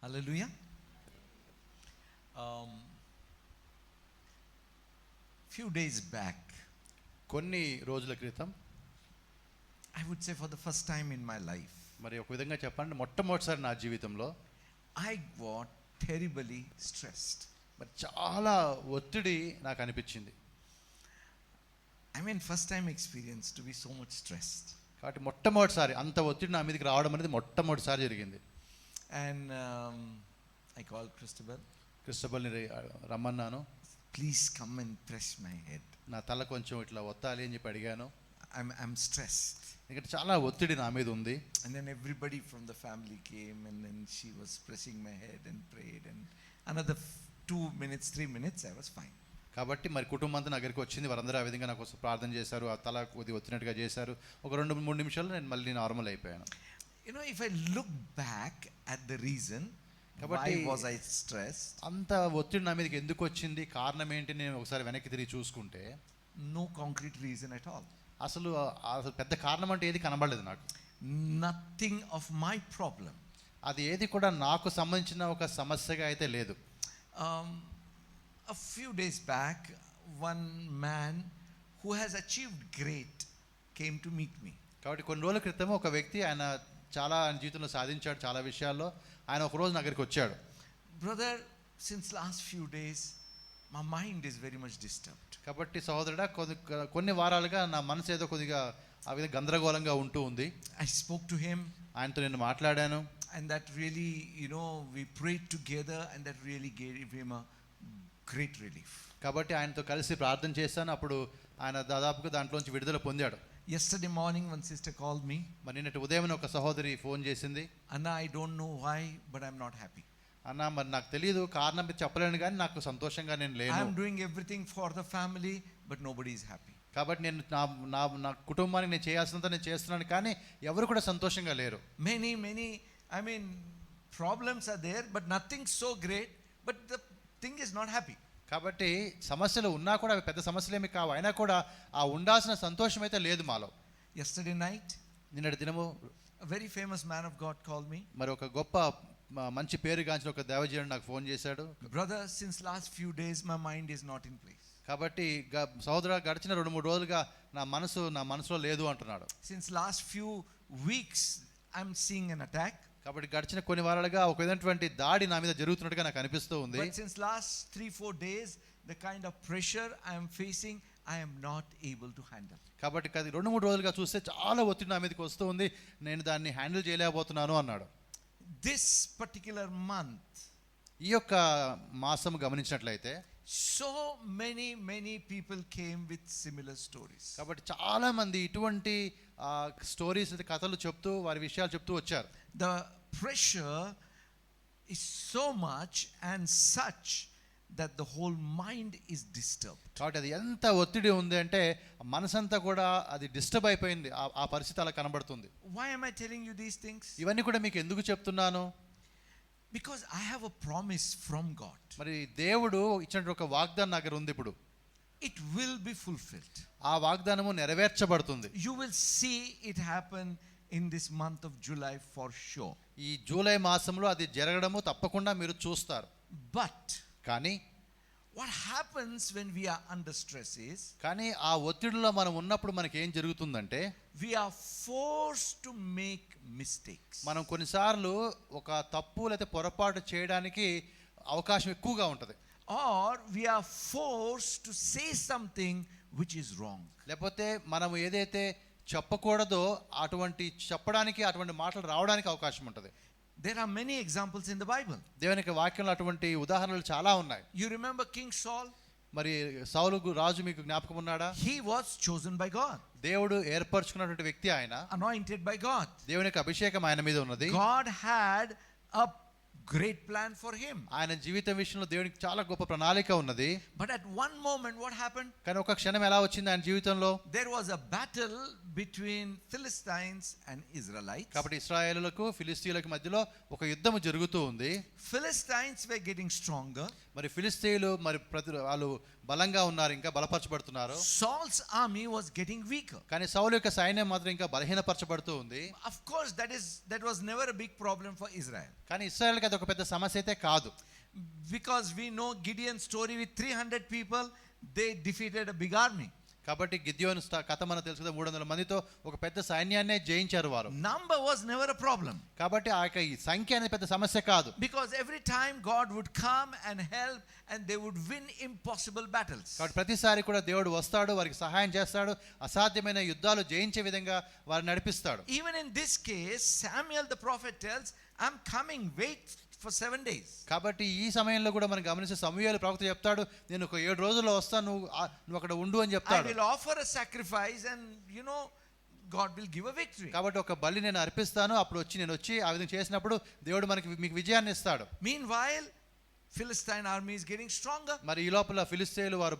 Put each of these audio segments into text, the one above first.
Hallelujah. Few days back, కొన్ని రోజుల క్రితం, I would say for the first time in my life, మరి ఒక విధంగా చెప్పండి, మొట్టమొదటిసారి నా జీవితంలో I got terribly stressed. మరి చాలా ఒత్తిడి నాకు అనిపించింది. I mean, first time experience to be so much stressed. కాబట్టి మొట్టమొదటిసారి అంత ఒత్తిడి నా మీదకి రావడం అనేది మొట్టమొదటిసారి జరిగింది. And I called క్రిస్టబల్ని రమ్మన్నాను. Please come and press my head. నా తల కొంచెం ఇట్లా ఒత్తాలి అని చెప్పి అడిగాను. I'm stressed. ఎందుకంటే చాలా ఒత్తిడి నా మీద ఉంది. And then everybody from the family came and then she was pressing my head and prayed, and another 2 minutes, 3 minutes I was fine. కాబట్టి మరి కుటుంబం అంతా నా దగ్గరికి వచ్చింది. వారందరూ ఆ విధంగా నా కోసం ప్రార్థన చేశారు, ఆ తల కొద్ది ఒత్తినట్టుగా చేశారు. ఒక 2-3 నిమిషాల్లో నేను మళ్ళీ నార్మల్ అయిపోయాను. You know, if I look back at the reason why was I stressed, అంత ఒత్తిడి నా మీదకి ఎందుకు వచ్చింది, కారణం ఏంటి, నేను ఒకసారి వెనక్కి తిరిగి చూసుకుంటే no concrete reason at all. అసలు పెద్ద కారణం అంటే ఏది కనబడలేదు నాకు. Nothing of my problem. అది ఏది కూడా నాకు సంబంధించిన ఒక సమస్యగా అయితే లేదు. A few days back, one man who has achieved great came to meet me. కాబట్టి కొన్ని రోజుల క్రితం ఒక వ్యక్తి, ఆయన చాలా జీవితంలో సాధించాడు చాలా విషయాల్లో. ఆయన ఒక రోజు నా దగ్గరికి వచ్చాడు. Brother, since last few days my mind is very much disturbed. కాబట్టి సహోదరుడా, కొన్ని వారాలుగా నా మనసు ఏదో కొద్దిగా ఆ విధంగా గందరగోళంగా ఉంటూ ఉంది. I spoke to him. ఆయనతో నేను మాట్లాడాను. And that really, you know, we prayed together and that really gave him a great relief. కాబట్టి ఆయనతో కలిసి ప్రార్థన చేశాను. అప్పుడు ఆయన దాదాపుగా దాంట్లోంచి విడుదల పొందాడు. Yesterday morning one sister called me. మరి నిన్నటి ఉదయం ఒక సహోదరి ఫోన్ చేసింది. Anna, I don't know why, but I'm not happy. అన్న, మరి నాకు తెలియదు, కారణం చెప్పలేను, కానీ నాకు సంతోషంగా నేను లేను. I'm doing everything for the family, but nobody is happy. కాబట్టి నేను నా కుటుంబానికి నేను చేయాల్సినంత నేను చేస్తున్నాను, కానీ ఎవరు కూడా సంతోషంగా లేరు. Many, I mean, problems are there, but nothing so great, but the thing is not happy. కాబట్టి సమస్యలు ఉన్నా కూడా అవి పెద్ద సమస్యలేమి కావు, అయినా కూడా ఆ ఉండాల్సిన సంతోషం అయితే లేదు మాలో. Yesterday night, నిన్నటి దినము a very famous man of God called me. మరి ఒక గొప్ప మంచి పేరుగాంచిన ఒక దేవజనుడు నాకు ఫోన్ చేశాడు. Brother, since last few days my mind is not in place. కాబట్టి సహోదరా, గడిచిన 2-3 రోజులుగా నా మనసులో లేదు అంటున్నాడు. Since last few weeks I'm seeing an attack. కాబట్టి గడిచిన కొన్ని వారాలుగా ఒక విధమైనటువంటి దాడి నా మీద జరుగుతున్నట్టుగా నాకు అనిపిస్తూ ఉంది. But since last 3-4 days, the kind of pressure I am facing, I am not able to handle. కాబట్టి 2-3 రోజులుగా చూస్తే చాలా ఒత్తిడి నా మీదకి వస్తూ ఉంది, నేను దాన్ని హ్యాండిల్ చేయలేకపోతున్నాను అన్నాడు. This particular month, ఈ యొక్క మాసం గమనించినట్లయితే so many people came with similar stories. కాబట్టి చాలా మంది ఇటువంటి స్టోరీస్, కథలు చెప్తూ వారి విషయాలు చెప్తూ వచ్చారు. The pressure is so much and such that the whole mind is disturbed. కాబట్టి అది ఎంత ఒత్తిడి ఉంది అంటే మనసంతా కూడా అది డిస్టర్బ్ అయిపోయింది. ఆ పరిస్థితి అలా కనబడుతుంది. Why am I telling you these things? ఇవన్నీ కూడా మీకు ఎందుకు చెప్తున్నాను? Because I have a promise from God. మరి దేవుడు ఇచ్చిన ఒక వాగ్దానం నాకు ఉంది. ఇప్పుడు it will be fulfilled. ఆ వాగ్దానము నెరవేర్చబడుతుంది. You will see it happen in this month of July for sure. ఈ జూలై మాసంలో అది జరగడము తప్పకుండా మీరు చూస్తారు. But కానీ what happens when we are under stress is, కానీ ఆ ఒత్తిడిలో మనం ఉన్నప్పుడు మనకి ఏం జరుగుతుందంటే, we are forced to make mistakes. మనం కొన్నిసార్లు ఒక తప్పు లేదా పొరపాటు చేయడానికి అవకాశం ఎక్కువగా ఉంటుంది. Or we are forced to say something which is wrong. లేకపోతే మనం ఏదైతే చెప్పకూడదో చెప్పడానికి అటువంటి మాటలు రావడానికి అవకాశం ఉంటుంది. There are many examples in the Bible. దేవుని యొక్క వాక్యంలో అటువంటి ఉదాహరణలు చాలా ఉన్నాయి. You remember King Saul? మరి సౌలు రాజు మీకు జ్ఞాపకం ఉన్నాడా? He was chosen by God. దేవుడు ఏర్పరచుకున్నటువంటి వ్యక్తి ఆయన. Anointed by God. దేవుని యొక్క అభిషేకం ఆయన మీద ఉన్నది. God had a great plan for him. ఆయన జీవితం విషయంలో దేవునికి చాలా గొప్ప ప్రణాళిక ఉన్నది. But at one moment what happened? కానీ ఒక క్షణం ఎలా వచ్చింది ఆయన జీవితంలో? There was a battle between Philistines and Israelites. కాబట్టి ఇశ్రాయేలులకు ఫిలిష్తీయులకు మధ్యలో ఒక యుద్ధం జరుగుతూ ఉంది. Philistines were getting stronger. మరి ఫిలిష్తీయులు వాళ్ళు బలంగా ఉన్నారు, ఇంకా బలపరచబడుతున్నారు. Saul's army was getting weaker. కానీ సౌలు యొక్క సైన్యం మాత్రం ఇంకా బలహీనపరచబడుతూ ఉంది. Of course that was never a big problem for Israel. కానీ ఇశ్రాయేలుకి అది ఒక పెద్ద సమస్య అయితే కాదు. Because we know Gideon's story with 300 people, they defeated a big army. కాబట్టి గిద్యోను కథ మనకు తెలుసు కదా, 300 మందితో ఒక పెద్ద సైన్యాన్నే జయించారు వారు. Number was never a problem. కాబట్టి ఆ యొక్క ఈ సంఖ్య అనేది పెద్ద సమస్య కాదు. Because every time God would come and help and they would win impossible battles. కాబట్టి ప్రతిసారి కూడా దేవుడు వస్తాడు, వారికి సహాయం చేస్తాడు, అసాధ్యమైన యుద్ధాలు జయించే విధంగా వారిని నడిపిస్తాడు. Even in this case, Samuel the prophet tells, I'm coming, wait for 7 days. కాబట్టి ఈ సమయంలో కూడా మనం గమనిస్తే సమూయేలు ప్రవక్త చెప్తాడు, నేను ఒక 7 రోజుల్లో వస్తాను, నువ్వు అక్కడ ఉండు అని I చెప్తాడు. will offer a sacrifice and God will give a victory. కాబట్టి ఒక బలి నేను అర్పిస్తాను, అప్పుడు నేను వచ్చి ఆ విధంగా చేసినప్పుడు దేవుడు మీకు విజయాన్ని ఇస్తాడు. Meanwhile, Philistine army is getting stronger. మరి ఈ లోపల ఫిలిష్తీయులు వారు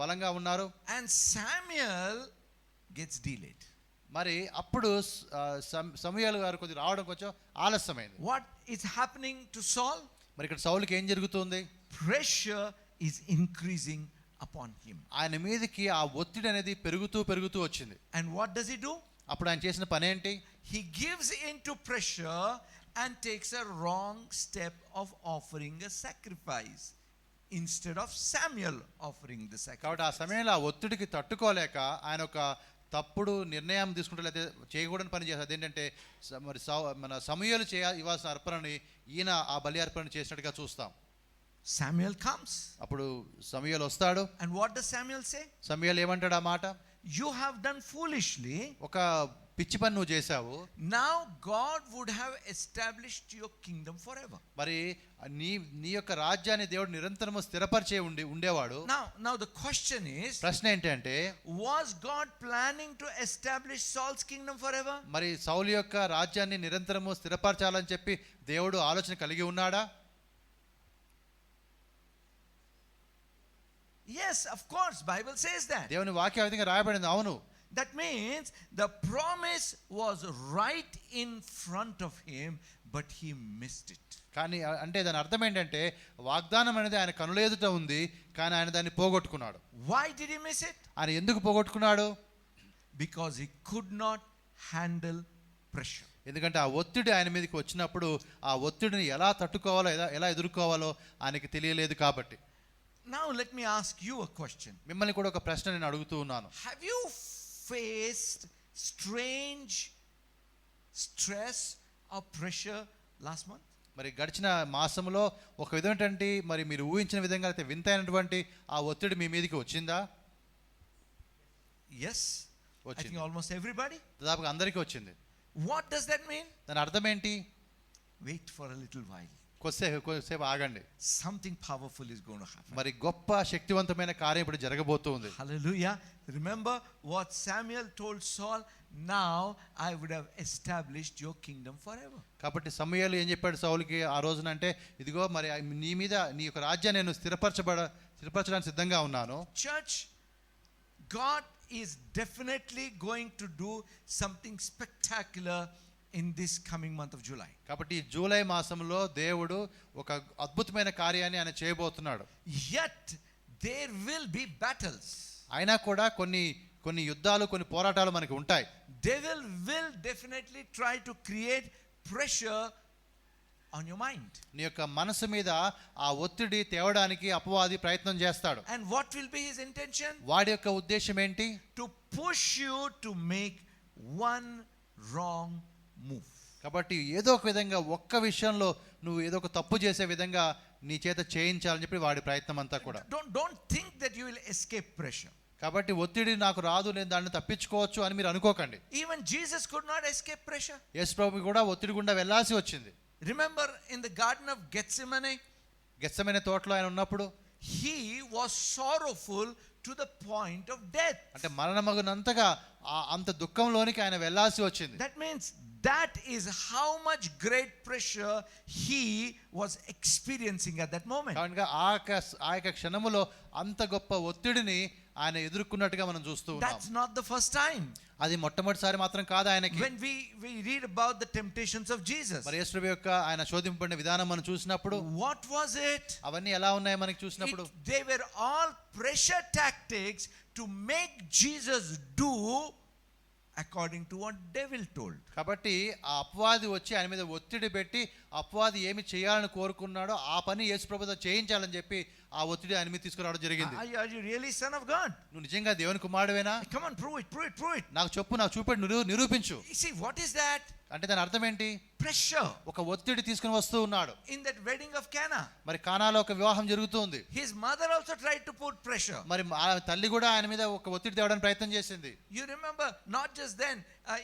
బలంగా ఉన్నారు. And Samuel gets delayed. మరి అప్పుడు సమూయేలు గారు కొద్దిగా రావడం కొంచెం ఆలస్యమైంది. What is happening to Saul? మరి ఇక్కడ సౌలుకి ఏం జరుగుతుంది? Pressure is increasing upon him. ఆయన మీదకి ఆ ఒత్తిడి అనేది పెరుగుతూ వచ్చింది. And what does he do? అప్పుడు ఆయన చేసిన పని ఏంటి? He gives into pressure and takes a wrong step of offering a sacrifice instead of Samuel offering the sacrifice. కాబట్టి ఆ సమయంలో ఆ ఒత్తిడికి తట్టుకోలేక ఆయన ఒక తప్పుడు నిర్ణయం తీసుకుంటే లేదా చేయకూడని పని చేస్తారు. అదేంటంటే మరి మన సమూయేలు ఇవ్వాల్సిన అర్పణని ఈయన ఆ బలి అర్పణ చేసినట్టుగా చూస్తాం. Samuel comes. అప్పుడు సమూయేలు వస్తాడు. And what does Samuel say? సమూయేలు ఏమంటాడు ఆ మాట? You have done foolishly. ఒక పిచ్చి పని నువ్వు చేశావు. Now God would have established your kingdom forever. మరి నీ యొక్క రాజ్యాన్ని దేవుడు నిరంతరము స్థిరపరిచే ఉండేవాడు. Now the question is, ప్రశ్న ఏంటంటే, was God planning to establish Saul's kingdom forever? మరి సౌలు యొక్క రాజ్యాన్ని నిరంతరము స్థిరపరచాలని చెప్పి దేవుడు ఆలోచన కలిగి ఉన్నాడా? Yes, of course, Bible says that. దేవుని వాక్యం ఆ విధంగా రాయబడింది. అవును. That means the promise was right in front of him, but he missed it. కానీ అంటే దాని అర్థం ఏంటంటే, వాగ్దానం అనేది ఆయన కనుల ఎదుట ఉంది, కానీ ఆయన దాన్ని పోగొట్టుకున్నాడు. Why did he miss it? ఆయన ఎందుకు పోగొట్టుకున్నాడు? Because he could not handle pressure. ఎందుకంటే ఆ ఒత్తిడి ఆయన మీదకి వచ్చినప్పుడు ఆ ఒత్తిడిని ఎలా తట్టుకోవాలో ఎలా ఎదుర్కోవాలో ఆయనకి తెలియలేదు కాబట్టి. Now let me ask you a question. మిమ్మల్ని కూడా ఒక ప్రశ్న నేను అడుగుతూ ఉన్నాను. Have you faced strange stress or pressure last month? మరి గడిచిన మాసంలో ఒక విధమైనటువంటి మరి మీరు ఊహించిన విధంగా అయితే వింతైనటువంటి ఆ ఒత్తిడి మీ మీదకి వచ్చిందా? Yes. I think almost everybody. దాదాపుగా అందరికీ వచ్చింది. What does that mean? దాని అర్థం ఏంటి? Wait for a little while. కొద్దిసేపు ఆగండి. Something powerful is going to happen. మరి గొప్ప శక్తివంతమైన కార్యం ఇప్పుడు జరగబోతుంది. Hallelujah. Remember what Samuel told Saul, now I would have established your kingdom forever. కాబట్టి సమూయేలు ఏం చెప్పాడు సౌలుకి ఆ రోజున అంటే, ఇదిగో మరి నీ యొక్క రాజ్యాన్ని నేను స్థిరపరచడానికి సిద్ధంగా ఉన్నాను. Church, God is definitely going to do something spectacular in this coming month of July. కాబట్టి జూలై మాసంలో దేవుడు ఒక అద్భుతమైన కార్యాన్ని ఆయన చేయబోతున్నాడు. Yet there will be battles. అయినా కూడా కొన్ని యుద్ధాలు, కొన్ని పోరాటాలు మనకి ఉంటాయి. Devil will definitely try to create pressure on your mind. నీ యొక్క మనసు మీద ఆ ఒత్తిడి తేవడానికి అపవాది ప్రయత్నం చేస్తాడు. And what will be his intention? వాడి యొక్క ఉద్దేశం ఏంటి? To push you to make one wrong move. కాబట్టి ఏదో ఒక విధంగా ఒక్క విషయంలో నువ్వు ఏదో ఒక తప్పు చేసే విధంగా నీ చేత చేయించాలని చెప్పి వాడి ప్రయత్నం అంతా కూడా. Don't think that you will escape pressure. కాబట్టి ఒత్తిడి నాకు రాదు, నేను దాన్ని తప్పించుకోవచ్చు అని మీరు అనుకోకండి. Even Jesus could not escape pressure. యేసు ప్రభువు కూడా ఒత్తిడి గుండా వెళ్ళాల్సి వచ్చింది. Remember in the garden of Gethsemane తోటలో ఆయన ఉన్నప్పుడు he was sorrowful to the point of death. అంటే మరణమగునంతగా అంత దుఃఖంలోనికి ఆయన వెళ్ళాల్సి వచ్చింది. That means that is how much great pressure he was experiencing at that moment. కనుక ఆ యొక్క క్షణములో అంత గొప్ప ఒత్తిడిని ఆయన ఎదుర్కొన్నట్టుగా మనం చూస్తూ ఉన్నాం. That's not the first time. అది మొట్టమొదటిసారి మాత్రం కాదు ఆయనకి. When we read about the temptations of Jesus, మరి యేసు ప్రభువు యొక్క ఆయన శోధింపబడిన విధానం మనం చూసినప్పుడు what was it? అవన్నీ ఎలా ఉన్నాయి మనకి చూసినప్పుడు? They were all pressure tactics to make Jesus do according to what devil told. కాబట్టి ఆ అపవాది వచ్చి ఆయన మీద ఒత్తిడి పెట్టి అపవాది ఏమి చేయాలని కోరుకున్నాడో ఆ పని యేసు ప్రభుతో చేయించాలని చెప్పి ఆ ఒత్తిడి ఆయన మీద తీసుకురావడం జరిగింది. Are you really son of God? నువ్వు నిజంగా దేవుని కుమారుడివేనా? Come on, prove it. నాకు చెప్పు, నాకు చూపెట్టు, నిరూపించు. You see, what is that? అంటే దాని అర్థం ఏంటి? Pressure. ఒక ఒత్తిడి తీసుకుని వస్తూ ఉన్నాడు. In that wedding of Cana, మరి కానాలో ఒక వివాహం జరుగుతుంది. his mother also tried to put pressure. మరి ఆ తల్లి కూడా ఆయన మీద ఒక ఒత్తిడి తేవడానికి ప్రయత్నం చేసింది. You remember, not just then,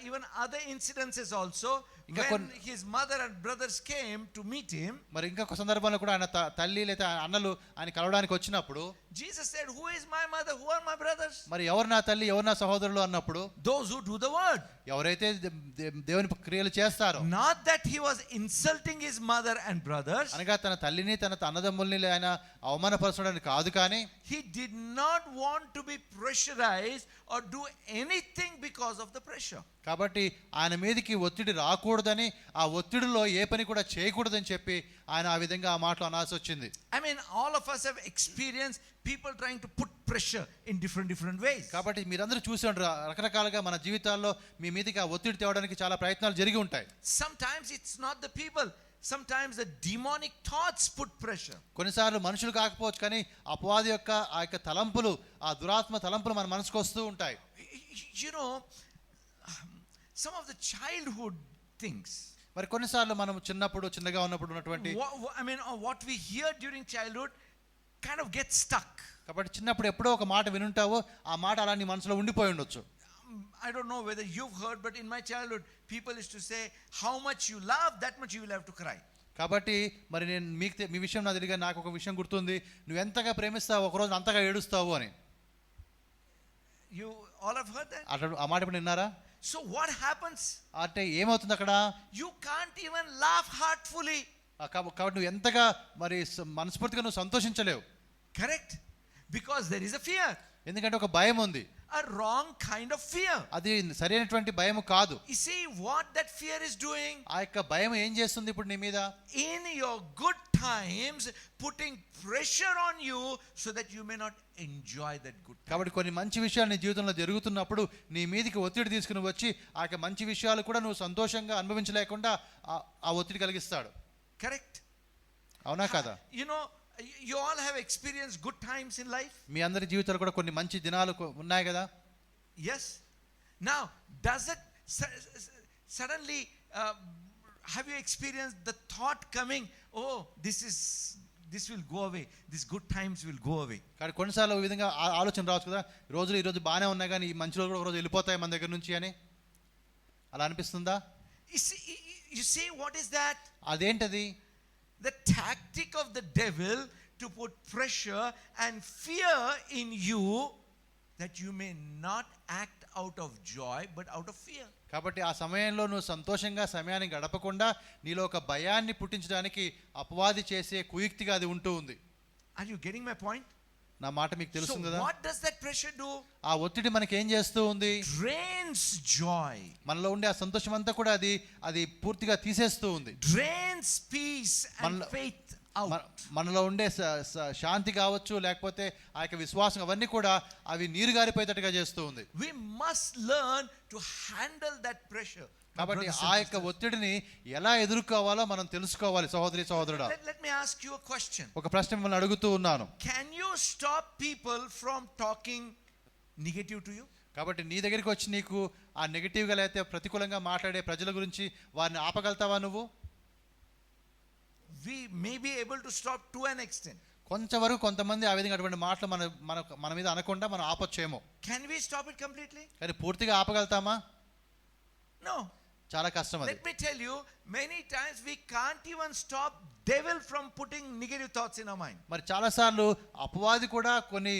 even other incidences also, ఇంకా when his mother and brothers came to meet him, మరి ఇంకొక సందర్భంలో కూడా ఆయన తల్లి లేదా అన్నలు ఆయన కలవడానికి వచ్చినప్పుడు Jesus said, who is my mother, who are my brothers? మరి ఎవరు నా తల్లి, ఎవరు నా సహోదరులు అన్నప్పుడు Those who do the word. ఎవరైతే దేవుని క్రియలు చేస్తారో. Not that he was insulting his mother and brothers. అనగా తన తల్లిని తన అన్నదమ్ముల్ని ఆయన అవమానపరచడానికి కాదు, కానీ He did not want to be pressurized or do anything because of the pressure. కాబట్టి ఆయన మీదకి ఒత్తిడి రాకూడదని, ఆ ఒత్తిడిలో ఏ పని కూడా చేయకూడదని చెప్పి ఆయన ఆ విధంగా ఆ మాటలు అనాల్సి వచ్చింది. I mean, all of us have experienced people trying to put pressure in different ways. కాబట్టి మీరందరూ చూసి ఉంటారు, రకరకాలుగా మన జీవితాల్లో మీ మీదకి ఆ ఒత్తిడి తేవడానికి చాలా ప్రయత్నాలు జరిగి ఉంటాయి. Sometimes it's not the people. Sometimes the demonic thoughts put pressure. కొన్నిసార్లు మనుషులు కాకపోవచ్చు, కానీ అపవాది యొక్క ఆ యొక్క తలంపులు, ఆ దురాత్మ తలంపులు మన మనసుకు వస్తూ ఉంటాయి. You know, some of the childhood things. మరి కొన్నిసార్లు మనం చిన్నగా ఉన్నప్పుడు ఉన్నటువంటి What we hear during childhood kind of gets stuck. కాబట్టి చిన్నప్పుడు ఎప్పుడో ఒక మాట వినుంటావో, ఆ మాట అలా నీ మనసులో ఉండిపోయి ఉండొచ్చు. I don't know whether you've heard, but in my childhood people used to say, how much you love, that much you will have to cry. కాబట్టి మరి నేను మీ విషయం నా తెలియగా నాకు ఒక విషయం గుర్తుంది, నువ్వు ఎంతగా ప్రేమిస్తావు ఒకరోజు అంతగా ఏడుస్తావు అని. You all have heard that? అట్లా ఆ మాట ఇప్పుడు విన్నారా? So what happens? అంటే ఏమవుతుంది అక్కడ? You can't even laugh heartfully. కాబట్టి నువ్వు ఎంతగా మరి మనస్ఫూర్తిగా నువ్వు సంతోషించలేవు. Correct? Because there is a fear. ఎందుకంటే ఒక భయం ఉంది. A wrong kind of fear. అది సరైనటువంటి భయం కాదు. You see what that fear is doing? ఆ యొక్క భయం ఏం చేస్తుంది ఇప్పుడు నీ మీద? In your good times putting pressure on you so that you may not enjoy that good time. కాబట్టి కొన్ని మంచి విషయాలు నీ జీవితంలో జరుగుతున్నప్పుడు నీ మీదకి ఒత్తిడి తీసుకుని వచ్చి ఆ యొక్క మంచి విషయాలు కూడా నువ్వు సంతోషంగా అనుభవించలేకుండా ఆ ఒత్తిడి కలిగిస్తాడు. Correct? అవునా కదా? You know, you all have experienced good times in life. మీ అందరి జీవితాలు కూడా కొన్ని మంచి దినాలు ఉన్నాయి కదా? Yes. Now, does it suddenly have you experienced the thought coming, oh, this will go away, these good times will go away? కానీ కొన్నిసార్లు ఈ విధంగా ఆలోచన రావచ్చు కదా, ఈ రోజు బాగానే ఉన్నాయి కానీ ఈ మంచి రోజులు కూడా ఒక రోజు వెళ్ళిపోతాయి మన దగ్గర నుంచి అని. అలా అనిపిస్తుందా? You see what is that? అదేంటది? The tactic of the devil to put pressure and fear in you that you may not act out of joy but out of fear. కాబట్టి ఆ సమయంలో నువ్వు సంతోషంగా సమయాన్ని గడపకుండా నీలో ఒక భయాన్ని పుట్టించడానికి అపవాది చేసే కుయుక్తిగా అది ఉంటూ ఉంది. Are you getting my point? నా మాట మీకు తెలుస్తుంది కదా? So what does that pressure do? ఆ ఒత్తిడి మనకి ఏం చేస్తూ ఉంది? Drains joy. మనలో ఉండే ఆ సంతోషం అంతా కూడా అది పూర్తిగా తీసేస్తూ ఉంది. Drains peace and faith out. మనలో ఉండే శాంతి కావచ్చు, లేకపోతే ఆ యొక్క విశ్వాసం, అవన్నీ కూడా అవి నీరు గారిపోయేటట్టుగా చేస్తూ ఉంది. We must learn to handle that pressure. కాబట్టి ఆ యొక్క ఒత్తిడిని ఎలా ఎదుర్కోవాలో మనం తెలుసుకోవాలి సహోదరుడా. Let me ask you a question. ఒక ప్రశ్న మిమ్మల్ని అడుగుతూ ఉన్నాను. Can you stop people from talking negative to you? కాబట్టి నీ దగ్గరికి వచ్చి నీకు ఆ నెగటివ్గా లేకపోతే ప్రతికూలంగా మాట్లాడే ప్రజల గురించి వారిని ఆపగలుగుతావా నువ్వు? We may be able to stop to an extent. కొంతవరకు కొంతమంది ఆ విధంగా అటువంటి మాటలు మన మీద అనకుండా మనం ఆపొచ్చేమో. Can we stop it completely? కానీ పూర్తిగా ఆపగలుగుతామా? No. చాలా కష్టం అది. Let me tell you, many times we can't even stop devil from putting negative thoughts in our mind. మరి చాలా సార్లు అపవాది కూడా కొన్ని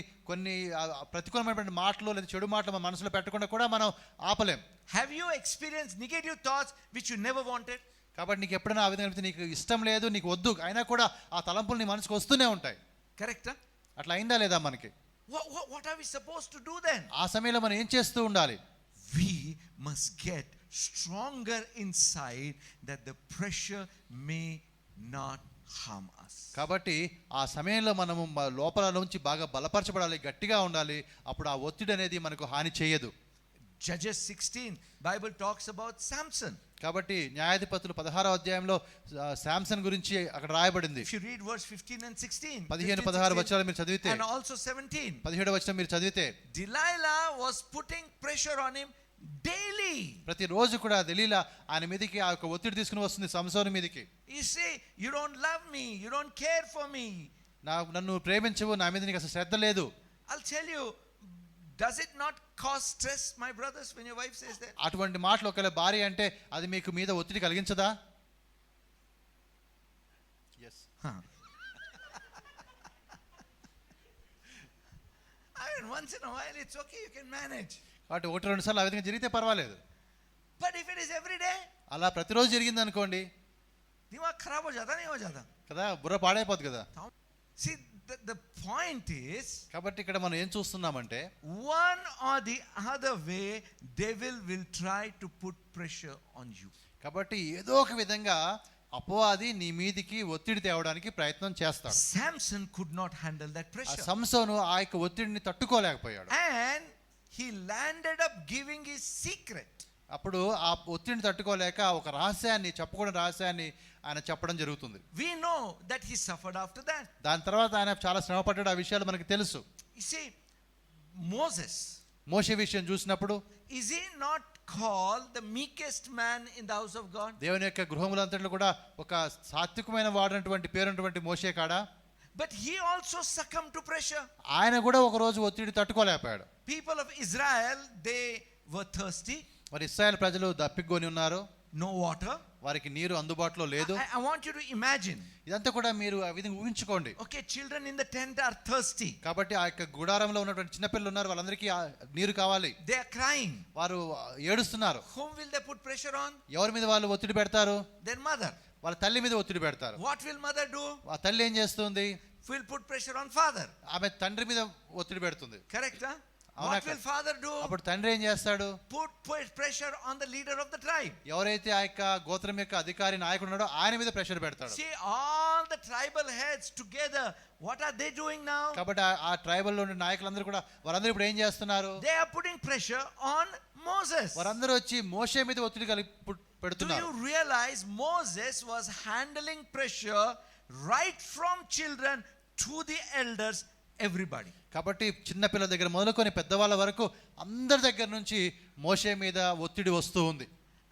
ప్రతికూలమైనటువంటి మాటలు లేదా చెడు మాటలు మన మనసులో పెట్టకుండా కూడా మనం ఆపలేం. Have you experienced negative thoughts which you never wanted? కాబట్టి నీకు ఎప్పుడైనా ఆ విధంగా అనిపిస్తే నీకు ఇష్టం లేదు, నీకు వద్దు, అయినా కూడా ఆ తలంపులు నీ మనసుకు వస్తూనే ఉంటాయి. Correct? అట్లా అయిందా లేదా మనకి? What are we supposed to do then? ఆ సమయంలో మనం ఏం చేస్తూ ఉండాలి? We must get stronger inside that the pressure may not harm us. కాబట్టి ఆ సమయంలో మనము లోపల నుంచి బాగా బలపరచబడాలి, గట్టిగా ఉండాలి. అప్పుడు ఆ ఒత్తిడి అనేది మనకు హాని చేయదు. Judges 16, Bible talks about Samson. కాబట్టి న్యాయాధిపతులు 16వ అధ్యాయంలో శాంసన్ గురించి అక్కడ రాయబడింది. If you read verse 15 and 16, 15-16 వచనాలు మీరు చదివితే, and also 17, 17వ వచనం మీరు చదివితే, Delilah was putting pressure on him daily. ప్రతిరోజు కూడా దెలీలా ఆయన మీదకి ఆ యొక్క ఒత్తిడి తీసుకుని వస్తుంది సంసోను మీదకి. You say, you don't love me, you don't care for me. నన్ను ప్రేమించవు, నా మీద నీకు అసలు శ్రద్ధ లేదు. I'll tell you, does it not cause stress, my brothers, when your wife says that? అటువంటి మాటలు ఒకవేళ భార్య అంటే అది మీకు మీద ఒత్తిడి కలిగించదా? Yes. I mean, once in a while it's okay, you can manage. కాబట్టి 1-2 సార్లు ఆ విధంగా జరిగితే పర్వాలేదు. But if it is every day, అలా ప్రతిరోజు జరిగింది అనుకోండి, दिमाग खराब हो जाता, नहीं हो जाता? కదా, బుర్ర పాడైపోద్ది కదా. See, the point is, కాబట్టి ఇక్కడ మనం ఏం చూస్తున్నామంటే, one or the other way devil will try to put pressure on you. కాబట్టి ఏదో ఒక విధంగా అపవాది నీ మీదికి ఒత్తిడి తేవడానికి ప్రయత్నం చేస్తాడు. Samson could not handle that pressure, సంసోను ఆ యొక్క ఒత్తిడిని తట్టుకోలేకపోయాడు. and he landed up giving his secret. అప్పుడు ఆ ఒత్తిడిని తట్టుకోలేక ఒక రహస్యాన్ని, చెప్పకూడని రహస్యాన్ని ఆయన చెప్పడం జరుగుతుంది. We know that he suffered after that. దాని తర్వాత ఆయన చాలా శ్రమ పడ్డాడు, ఆ విషయాలు మనకు తెలుసు. You see, Moses, మోషే విషయం చూసినప్పుడు, is he not called the meekest man in the house of God? దేవుని యొక్క గృహములంతట్లో కూడా ఒక సాత్వికమైన వాడినటువంటి పేరున్నటువంటి మోషే కాడా? But he also succumbed to pressure. ఆయన కూడా ఒక రోజు ఒత్తిడి తట్టుకోలేకపోయాడు. People of Israel, they were thirsty. మరి ఇశ్రాయేలు ప్రజలు దప్పికొని ఉన్నారు, no water, వారికి నీరు అందుబాటులో లేదు. I want you to imagine. ఇదంతా కూడా మీరు ఆ విధంగా ఊహించుకోండి. Okay, children in the tent are thirsty. కాబట్టి ఆ యొక్క గుడారంలో ఉన్నటువంటి చిన్నపిల్లలు ఉన్నారు, వాళ్ళందరికీ నీరు కావాలి. They are crying. వారు ఏడుస్తున్నారు. Whom will they put pressure on? ఎవరి మీద వాళ్ళు ఒత్తిడి పెడతారు? Their mother. వాళ్ళ తల్లి మీద ఒత్తిడి పెడతారు. What will mother do? ఆ తల్లి ఏం చేస్తుంది? Will put pressure on father. ఆమె తండ్రి మీద ఒత్తిడి పెడుతుంది. Correct, huh? What will father do? అప్పుడు తండ్రి ఏం చేస్తాడు? Put pressure on the leader of the tribe. ఎవరైతే ఆ యొక్క గోత్రం యొక్క అధికారి నాయకుడు ఉన్నాడో ఆయన మీద ప్రెషర్ పెడతాడు. See, all the tribal heads together, what are they doing now? కాబట్టి ఆ ట్రైబల్ లో ఉన్న నాయకులందరూ కూడా వారందరూ ఇప్పుడు ఏం చేస్తున్నారు? They are putting pressure on Moses. వారందరూ వచ్చి మోషే మీద ఒత్తిడి పెడుతున్నారు. Do you realize Moses was handling pressure right from children to the elders, everybody? కాబట్టి చిన్న పిల్లల దగ్గర మొదలుకొని పెద్దవాళ్ళ వరకు అందరి దగ్గర నుంచి మోషే మీద ఒత్తిడి వస్తూ ఉంది.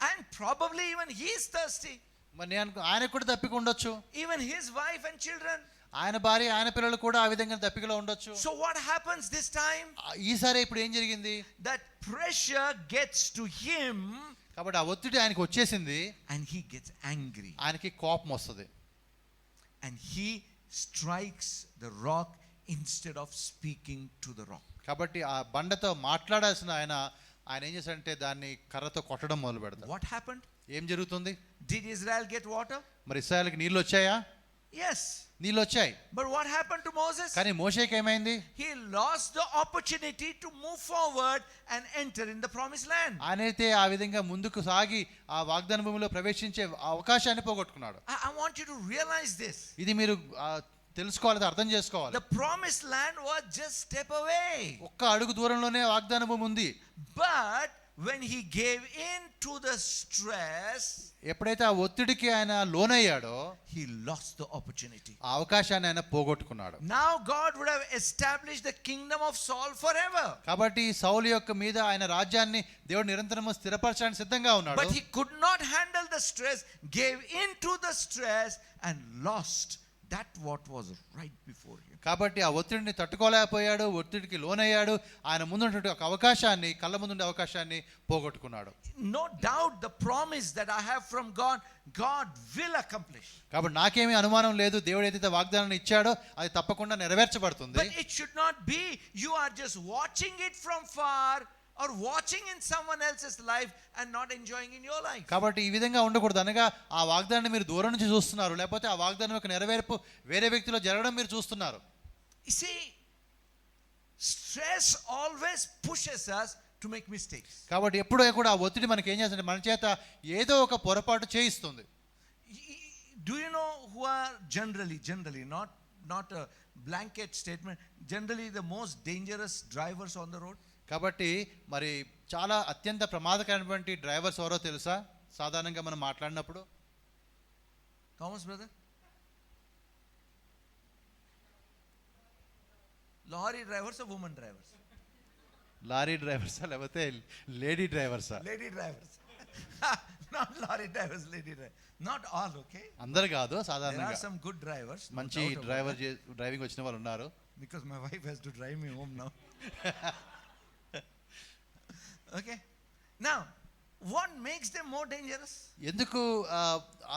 And probably even he is thirsty. మరి ఆయన కూడా దప్పిక ఉండొచ్చు. Even his wife and children. ఆయన భార్య, ఆయన పిల్లలు కూడా ఆ విధంగా దప్పికలో ఉండొచ్చు. So what happens this time? ఈసారి ఇప్పుడు ఏం జరిగింది? That pressure gets to him. కాబట్టి ఆ ఒత్తిడి ఆయనకు వచ్చేసింది. And he gets angry. ఆయనకి కోపం వస్తుంది. And he strikes the rock instead of speaking to the rock. కాబట్టి ఆ బండతో మాట్లాడాల్సిన ఆయన ఏం చేశాడంటే దాన్ని కర్రతో కొట్టడం మొదలు పెడతాడు. What happened? ఏం జరుగుతుంది? Did Israel get water? మరి ఇశ్రాయేలుకి నీళ్ళు వచ్చాయా? Yes. నీళ్ళు వచ్చాయి. But what happened to Moses? కానీ మోషేకి ఏమైంది? He lost the opportunity to move forward and enter in the promised land. ఆయనైతే ఆ విధంగా ముందుకు సాగి ఆ వాగ్దాన భూమిలో ప్రవేశించే అవకాశాన్ని పోగొట్టుకున్నాడు. I want you to realize this. ఇది మీరు తెలుసుకోవాలి, అర్థం చేసుకోవాలి. The promised land was just step away. ఒక్క అడుగు దూరంలోనే వాగ్దాన భూమి ఉంది. But when he gave in to the stress, ఎప్పుడైతే ఆ ఒత్తిడికి ఆయన లోనయ్యాడో he lost the opportunity. ఆ అవకాశాన్ని ఆయన పోగొట్టుకున్నాడు. Now God would have established the kingdom of Saul forever. కాబట్టి సౌలు యొక్క మీద ఆయన రాజ్యాన్ని దేవుడు నిరంతరము స్థిరపరచడానికి సిద్ధంగా ఉన్నాడు. But he could not handle the stress, gave in to the stress and lost that what was right before him. కాబట్టి ఆ ఒత్తిడిని తట్టుకోలేకపోయాడు, ఒత్తిడికి లోనయ్యాడు. ఆయన ముందున్నటువంటి ఒక అవకాశాన్ని, కళ్ళ ముందుండే అవకాశాన్ని పోగొట్టుకున్నాడు. No doubt the promise that I have from God, God will accomplish. కాబట్టి నాకేమీ అనుమానం లేదు, దేవుడు ఏదైతే వాగ్దానాన్ని ఇచ్చాడో అది తప్పకుండా నెరవేర్చబడుతుంది. But it should not be you are just watching it from far or watching in someone else's life and not enjoying in your life. కాబట్టి ఈ విధంగా ఉండకూడదు. అనగా ఆ వాగ్దానాన్ని మీరు దూరం నుంచి చూస్తున్నారు, లేకపోతే ఆ వాగ్దానం యొక్క నెరవేర్పు వేరే వ్యక్తిలో జరగడం మీరు చూస్తున్నారు. You see, stress always pushes us to make mistakes. కాబట్టి ఎప్పుడూ కూడా ఆ ఒత్తిడి మనకి ఏం చేస్తుంది, మన చేత ఏదో ఒక పొరపాటు చేయిస్తుంది. Do you know who are generally not a blanket statement, generally the most dangerous drivers on the road? కాబట్టి మరి చాలా అత్యంత ప్రమాదకరమైనటువంటి డ్రైవర్స్ ఎవరో తెలుసా? సాధారణంగా మనం మాట్లాడినప్పుడు Thomas brother, lorry drivers or woman drivers? Lorry డ్రైవర్సా లేకపోతే లేడీ డ్రైవర్సా? Lady drivers. Not lorry drivers, lady drivers. Not all, okay? అందరు కాదు, There are సాధారణంగా some good drivers. no మంచి doubt about that. డ్రైవింగ్ వచ్చిన వాళ్ళు ఉన్నారు. Because my wife has to drive me home now. Okay. Now, what makes them more dangerous? ఎందుకు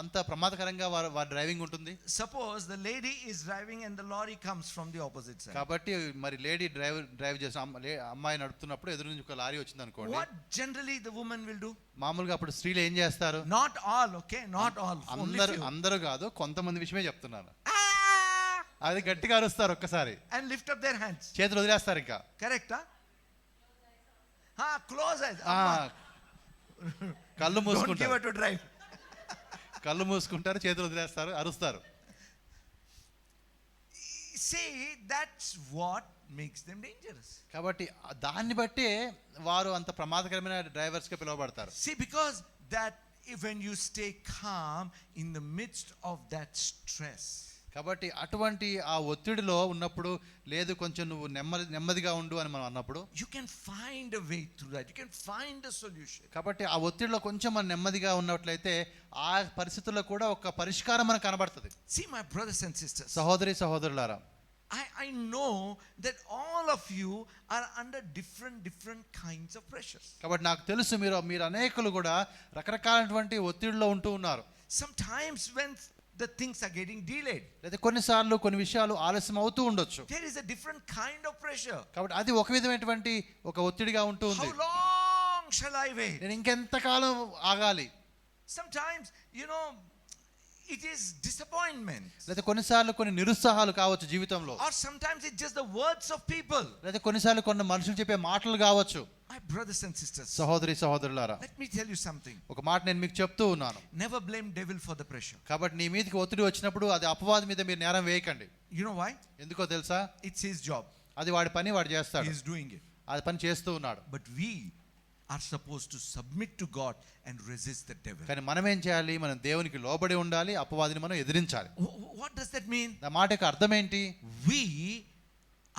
అంత ప్రమాదకరంగా వారి డ్రైవింగ్ ఉంటుంది? Suppose the lady is driving and the lorry comes from the opposite side. కాబట్టి మరి లేడీ డ్రైవ్ చేసిన అమ్మాయి నడుపుతున్నప్పుడు ఎదురు నుంచి ఒక లారీ వచ్చింది అనుకోండి. What generally the woman will do? మామూలుగా అప్పుడు స్త్రీలు ఏం చేస్తారు? Not all, okay? Not all. Only few. అందరూ కాదు, కొంతమంది విషయమే చెప్తున్నాను. Ah! అది గట్టిగా అరుస్తారు ఒక్కసారి, And lift up their hands. చేతులు వదిలేస్తారు. ఇంకా Correct, huh? Close eyes. కళ్ళు Don't give her మూసుకుంటారు, to drive. కళ్ళు మూసుకుంటారు, చేతులు వదిలేస్తారు, అరుస్తారు. See, that's what makes them dangerous. కాబట్టి దాన్ని బట్టి వారు అంత ప్రమాదకరమైన డ్రైవర్స్ గా పిలువబడతారు. See, because that when you stay calm in the midst of that stress. కాబట్టి అటువంటి ఆ ఒత్తిడిలో ఉన్నప్పుడు, లేదు కొంచెం నువ్వు నెమ్మదిగా ఉండు అని మనం అన్నప్పుడు, you can find a way through that. You can find a solution. కాబట్టి ఆ ఒత్తిడిలో కొంచెం మనం నెమ్మదిగా ఉన్నట్లయితే ఆ పరిస్థితుల్లో కూడా ఒక పరిష్కారం మనకు కనబడుతుంది. See, my brothers and sisters, సహోదరులారా, I know that all of you are under different kinds of pressures. కాబట్టి నాకు తెలుసు మీరు అనేకులు కూడా రకరకాలైనటువంటి ఒత్తిడిలో ఉంటూ ఉన్నారు. Sometimes when the things are getting delayed, లేదా కొన్నిసార్లు కొన్ని విషయాలు ఆలస్యం అవుతూ ఉండొచ్చు. there is a different kind of pressure. కాబట్టి అది ఒక విధమైనటువంటి ఒక ఒత్తిడిగా ఉంటూ ఉంది. How long shall I wait? నేను ఇంకెంతకాలం ఆగాలి? Sometimes, it is disappointment. లేదా కొన్నిసార్లు కొన్ని నిరుత్సాహాలు కావచ్చు జీవితంలో, Or sometimes it's just the words of people. లేదా కొన్నిసార్లు కొన్ని మనుషులు చెప్పే మాటలు కావచ్చు. My brothers and sisters, సహోదరులారా, let me tell you something. ఒక మాట నేను మీకు చెప్తూ ఉన్నాను. Never blame devil for the pressure. కాబట్టి నీ మీదకి ఒత్తిడి వచ్చినప్పుడు అది అపవాది మీద మీరు నేరం వేయకండి. You know why? ఎందుకో తెలుసా? It's his job. అది వాడి పని వాడు చేస్తాడు, He is doing it. అది పని చేస్తూ ఉన్నాడు. But we are supposed to submit to God and resist the devil. కానీ మనం ఏం చేయాలి? మనం దేవునికి లోబడి ఉండాలి, అపవాదిని మనం ఎదిరించాలి. What does that mean? ఆ మాట యొక్క అర్థం ఏంటి? We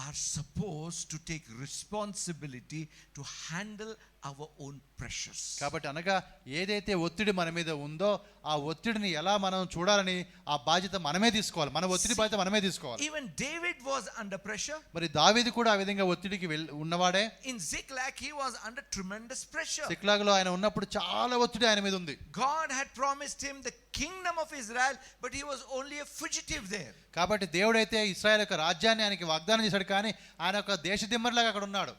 are supposed to take responsibility to handle our own pressures. కాబట్టి అనగా ఏదైతే ఒత్తిడి మన మీద ఉందో ఆ ఒత్తిడిని ఎలా మనం చూడాలని ఆ బాధ్యత మనమే తీసుకోవాలి. మన ఒత్తిడి బాధ్యత మనమే తీసుకోవాలి. Even David was under pressure. మరి దావీదు కూడా ఆ విధంగా ఒత్తిడికి ఉన్నవాడే. In Ziklag he was under tremendous pressure. సిక్లాగులో ఆయన ఉన్నప్పుడు చాలా ఒత్తిడి ఆయన మీద ఉంది. God had promised him the kingdom of Israel, but he was only a fugitive there. కాబట్టి దేవుడైతే ఇశ్రాయేలు యొక్క రాజ్యాన్ని ఆయనకి వాగ్దానం చేశాడు, కానీ ఆయన ఒక దేశదిమ్మరిలాగా అక్కడ ఉన్నాడు.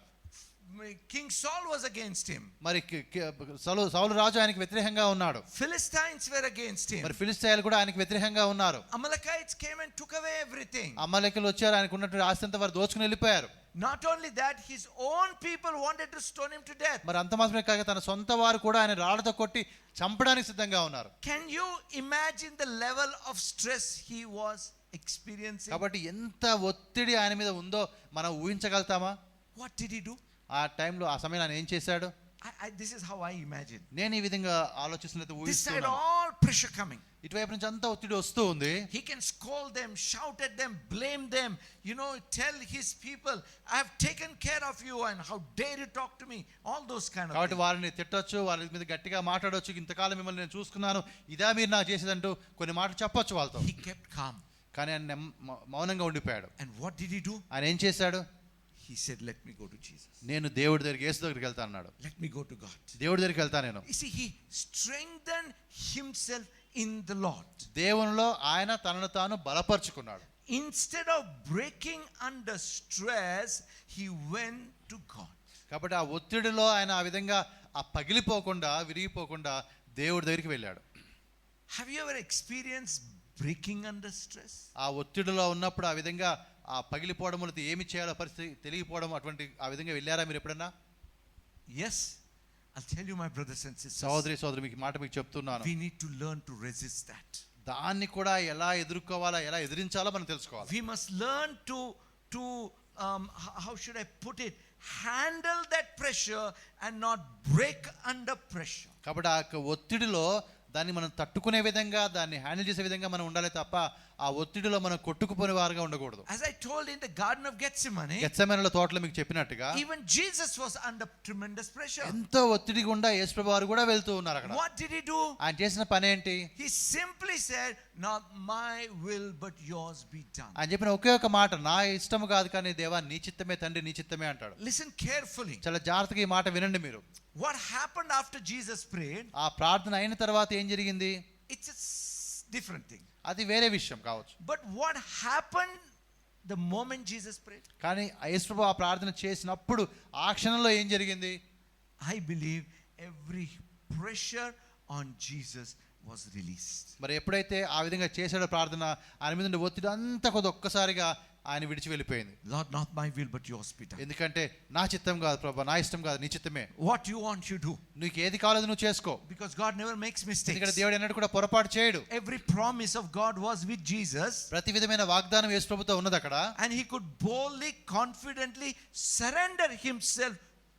King Saul was against him. మరి సౌలు రాజు ఆయనకి వ్యతిరేకంగా ఉన్నాడు. Philistines were against him. మరి ఫిలిష్తీయులు కూడా ఆయనకి వ్యతిరేకంగా ఉన్నారు. Amalekites came and took away everything. అమలేకులు వచ్చారు, ఆయనకు ఉన్నటువంటి ఆస్తి అంతా వారు దోచుకుని వెళ్ళిపోయారు. Not only that, his own people wanted to stone him to death. మరి అంత మాత్రమే కాక తన సొంత వారు కూడా ఆయన రాళ్లతో కొట్టి చంపడానికి సిద్ధంగా ఉన్నారు. Can you imagine the level of stress he was experiencing? కాబట్టి ఎంత ఒత్తిడి ఆయన మీద ఉందో మనం ఊహించగలుగుతామా? What did he do? ఆ టైంలో ఆ సమయంలో ఆయన ఏం చేశాడు? This is how I imagine. నేను ఈ విధంగా ఆలోచిస్తున్నట్టు This side ఊహిస్తున్నాను. all pressure coming. ఇటువైపు నుంచి అంతా ఒత్తిడి వస్తూ ఉంది. He can scold them, shout at them, blame them, tell his people, I have taken care of you and how dare you talk to me, all those kind of కాబట్టి things. వారిని తిట్టొచ్చు, వాళ్ళ మీద గట్టిగా మాట్లాడొచ్చు, ఇంతకాలం మిమ్మల్ని నేను చూసుకున్నాను, ఇదా మీరు నాకు చేసేదంటూ కొన్ని మాటలు చెప్పొచ్చు వాళ్ళతో. He kept calm. కానీ ఆయన మౌనంగా ఉండిపోయాడు. And what did he do? ఆయన ఏం చేశాడు? He said, let me go to Jesus. నేను దేవుడి దగ్గరికి, యేసు దగ్గరికి వెళ్తా అన్నాడు. Let me go to God. దేవుడి దగ్గరికి వెళ్తా నేను. You see, he strengthened himself in the Lord. దేవునిలో ఆయన తనను తాను బలపరుచుకున్నాడు. Instead of breaking under stress, he went to God. కాబట్టి ఆ ఒత్తిడిలో ఆయన ఆ విధంగా ఆ పగిలిపోకుండా, విరిగిపోకుండా దేవుడి దగ్గరికి వెళ్ళాడు. Have you ever experienced breaking under stress? ఆ ఒత్తిడిలో ఉన్నప్పుడు ఆ విధంగా ఆ పగిలిపోవడం వల్ల ఏమి చేయాలో పరిస్థితి తెలియకపోవడం, అటువంటి ఆ విధంగా వెళ్ళారా మీరు ఎప్పుడన్నా? Yes, I'll tell you, my brothers and sisters. సోదరి మీకు మాట మీకు చెప్తున్నాను. We need to learn to resist that. దాన్ని కూడా ఎలా ఎదుర్కోవాలా, ఎలా ఎదిరించాలో మనం తెలుసుకోవాలి. We must learn to how should I put it, handle that pressure and not break under pressure. కాబట్టి ఆ యొక్క ఒత్తిడిలో దాన్ని మనం తట్టుకునే విధంగా, దాన్ని హ్యాండిల్ చేసే విధంగా మనం ఉండాలి తప్ప ఆ ఒత్తిడిలో మనం కొట్టుకుపోయే వారుగా ఉండకూడదు. As I told in the Garden of Gethsemane, Gethsemane తోటలో మీకు చెప్పినట్టుగా even Jesus was under tremendous pressure. ఎంతో ఒత్తిడి గుండా యేసుప్రభు వారు కూడా వెళ్తూ ఉన్నారు అక్కడ. What did he do? ఆయన చేసిన పని ఏంటి? He simply said, not my will but yours be done. ఆయన చెప్పిన ఒకే ఒక మాట, నా ఇష్టము కాదు కానీ దేవా నీ చిత్తమే తండ్రి నీ చిత్తమే అంటాడు. Listen carefully. చాలా జాగ్రత్తగా ఈ మాట వినండి మీరు. What happened after Jesus prayed? ఆ ప్రార్థన అయిన తర్వాత ఏం జరిగింది? It's a different thing. అది వేరే విషయం కావచ్చు. But what happened the moment Jesus prayed? కానీ యేసుప్రభు ఆ ప్రార్థన చేసినప్పుడు ఆ క్షణంలో ఏం జరిగింది? I believe every pressure on Jesus was released. మరి ఎప్పుడైతే ఆ విధంగా చేశాడో ప్రార్థన, ఆయన మీద ఉండే ఒత్తిడి అంతా కొద్ది ఒక్కసారిగా ఆయన విడిచి వెళ్ళిపోయింది. Lord, not my will but yours be done. ఎందుకంటే నా చిత్తం కాదు ప్రభా, నా ఇష్టం కాదు నీ చిత్తమే. What you want you do. నీకు ఏది కావాలో నువ్వు చేసుకో. Because God never makes ఎందుకంటే mistakes. దేవుడు ఎన్నడూ కూడా పొరపాటు చేయడు. Every promise of God was with Jesus. ప్రతి విధమైన వాగ్దానం యేసు ప్రభుతో ఉన్నది అక్కడ. And he could boldly, confidently surrender himself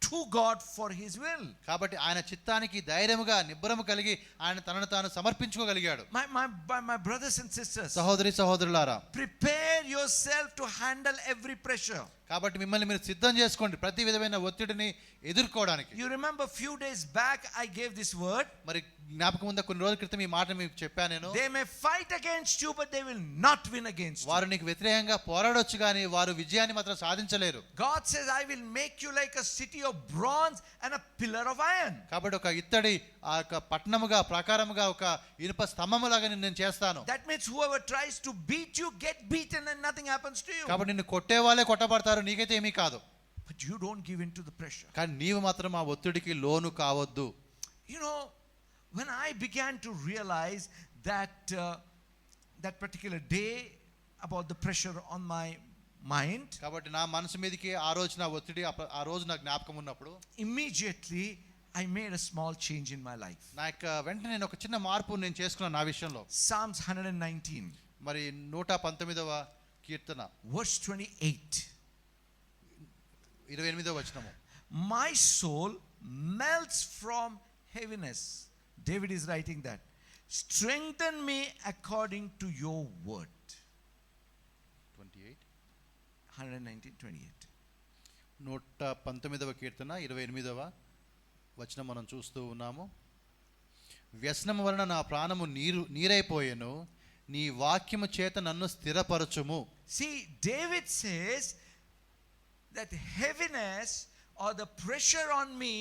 to God for his will. కాబట్టి ఆయన చిత్తానికి ధైర్యముగా నిబ్బరము కలిగి ఆయన తనను తాను సమర్పించుకోగలిగాడు. My brothers and sisters, సహోదరి సహోదరులారా, prepare yourself to handle every pressure. కాబట్టి మిమ్మల్ని మీరు సిద్ధం చేసుకోండి ప్రతి విధమైన ఒత్తిడిని ఎదుర్కోవడానికి. You remember few days back I gave this word. మరి జ్ఞాపకం ఉందా, కొన్ని రోజుల క్రితం ఈ మాట మీకు చెప్పాను నేను. They may fight against you but they will not win against you. వారు నీకు వ్యతిరేకంగా పోరాడొచ్చు కానీ వారు విజయాన్ని మాత్రం సాధించలేరు. God says I will make you like a city of bronze and a pillar of iron. కాబట్టి ఒక ఇత్తడి ఆ యొక్క పట్టణముగా ప్రాకారముగా ఒక ఇనుప స్తంభములాగా నేను చేస్తాను. That means whoever tries to beat you get beaten and nothing happens to you. కాబట్టి నిన్ను కొట్టే వాళ్ళే కొట్టబడతారు, నీకైతే ఏమీ కాదు. But you don't give in to the pressure. కానీ నీవు మాత్రం ఆ ఒత్తిడికి లోను కావద్దు. You know, when I began to realize that that particular day about the pressure on my mind, కాబట్టి నా మనసు మీదకి ఆ రోజు నా ఒత్తిడి ఆ రోజు నా జ్ఞాపకం ఉన్నప్పుడు immediately I made a small change in my life. నా యొక్క వెంటనే నేను ఒక చిన్న మార్పు నేను చేసుకున్నాను నా విషయంలో. Psalms 119 మరి 119వ కీర్తన verse 28. 28వ వచనము. My soul melts from heaviness. David is writing that. Strengthen me according to your word. 28 119:28. 119వ కీర్తన 28వ వచనం మనం చూస్తూ ఉన్నాము. వ్యసనము వలన నా ప్రాణము నీరైపోయెను, నీ వాక్యము చేత నన్ను స్థిరపరచుము. See, David says that heaviness or the pressure on me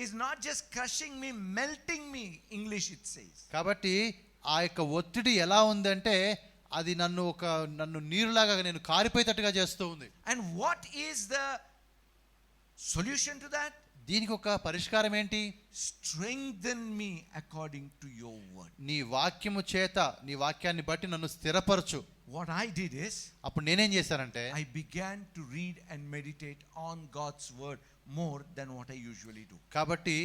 is not just crushing me, melting me, English it says. కాబట్టి ఆ యొక్క ఒత్తిడి ఎలా ఉందంటే అది నన్ను నీరులాగా నేను కారిపోయేటట్టుగా చేస్తూ ఉంది. And what is the solution to that? దీనికి ఒక పరిష్కారం ఏంటి? Strengthen me according to your word. నీ వాక్యము చేత నీ వాక్యాన్ని బట్టి నన్ను స్థిరపరచు. What I did is అప్పుడు నేనేం చేశానంటే I began to read and meditate on God's word more than what I usually do. కాబట్టి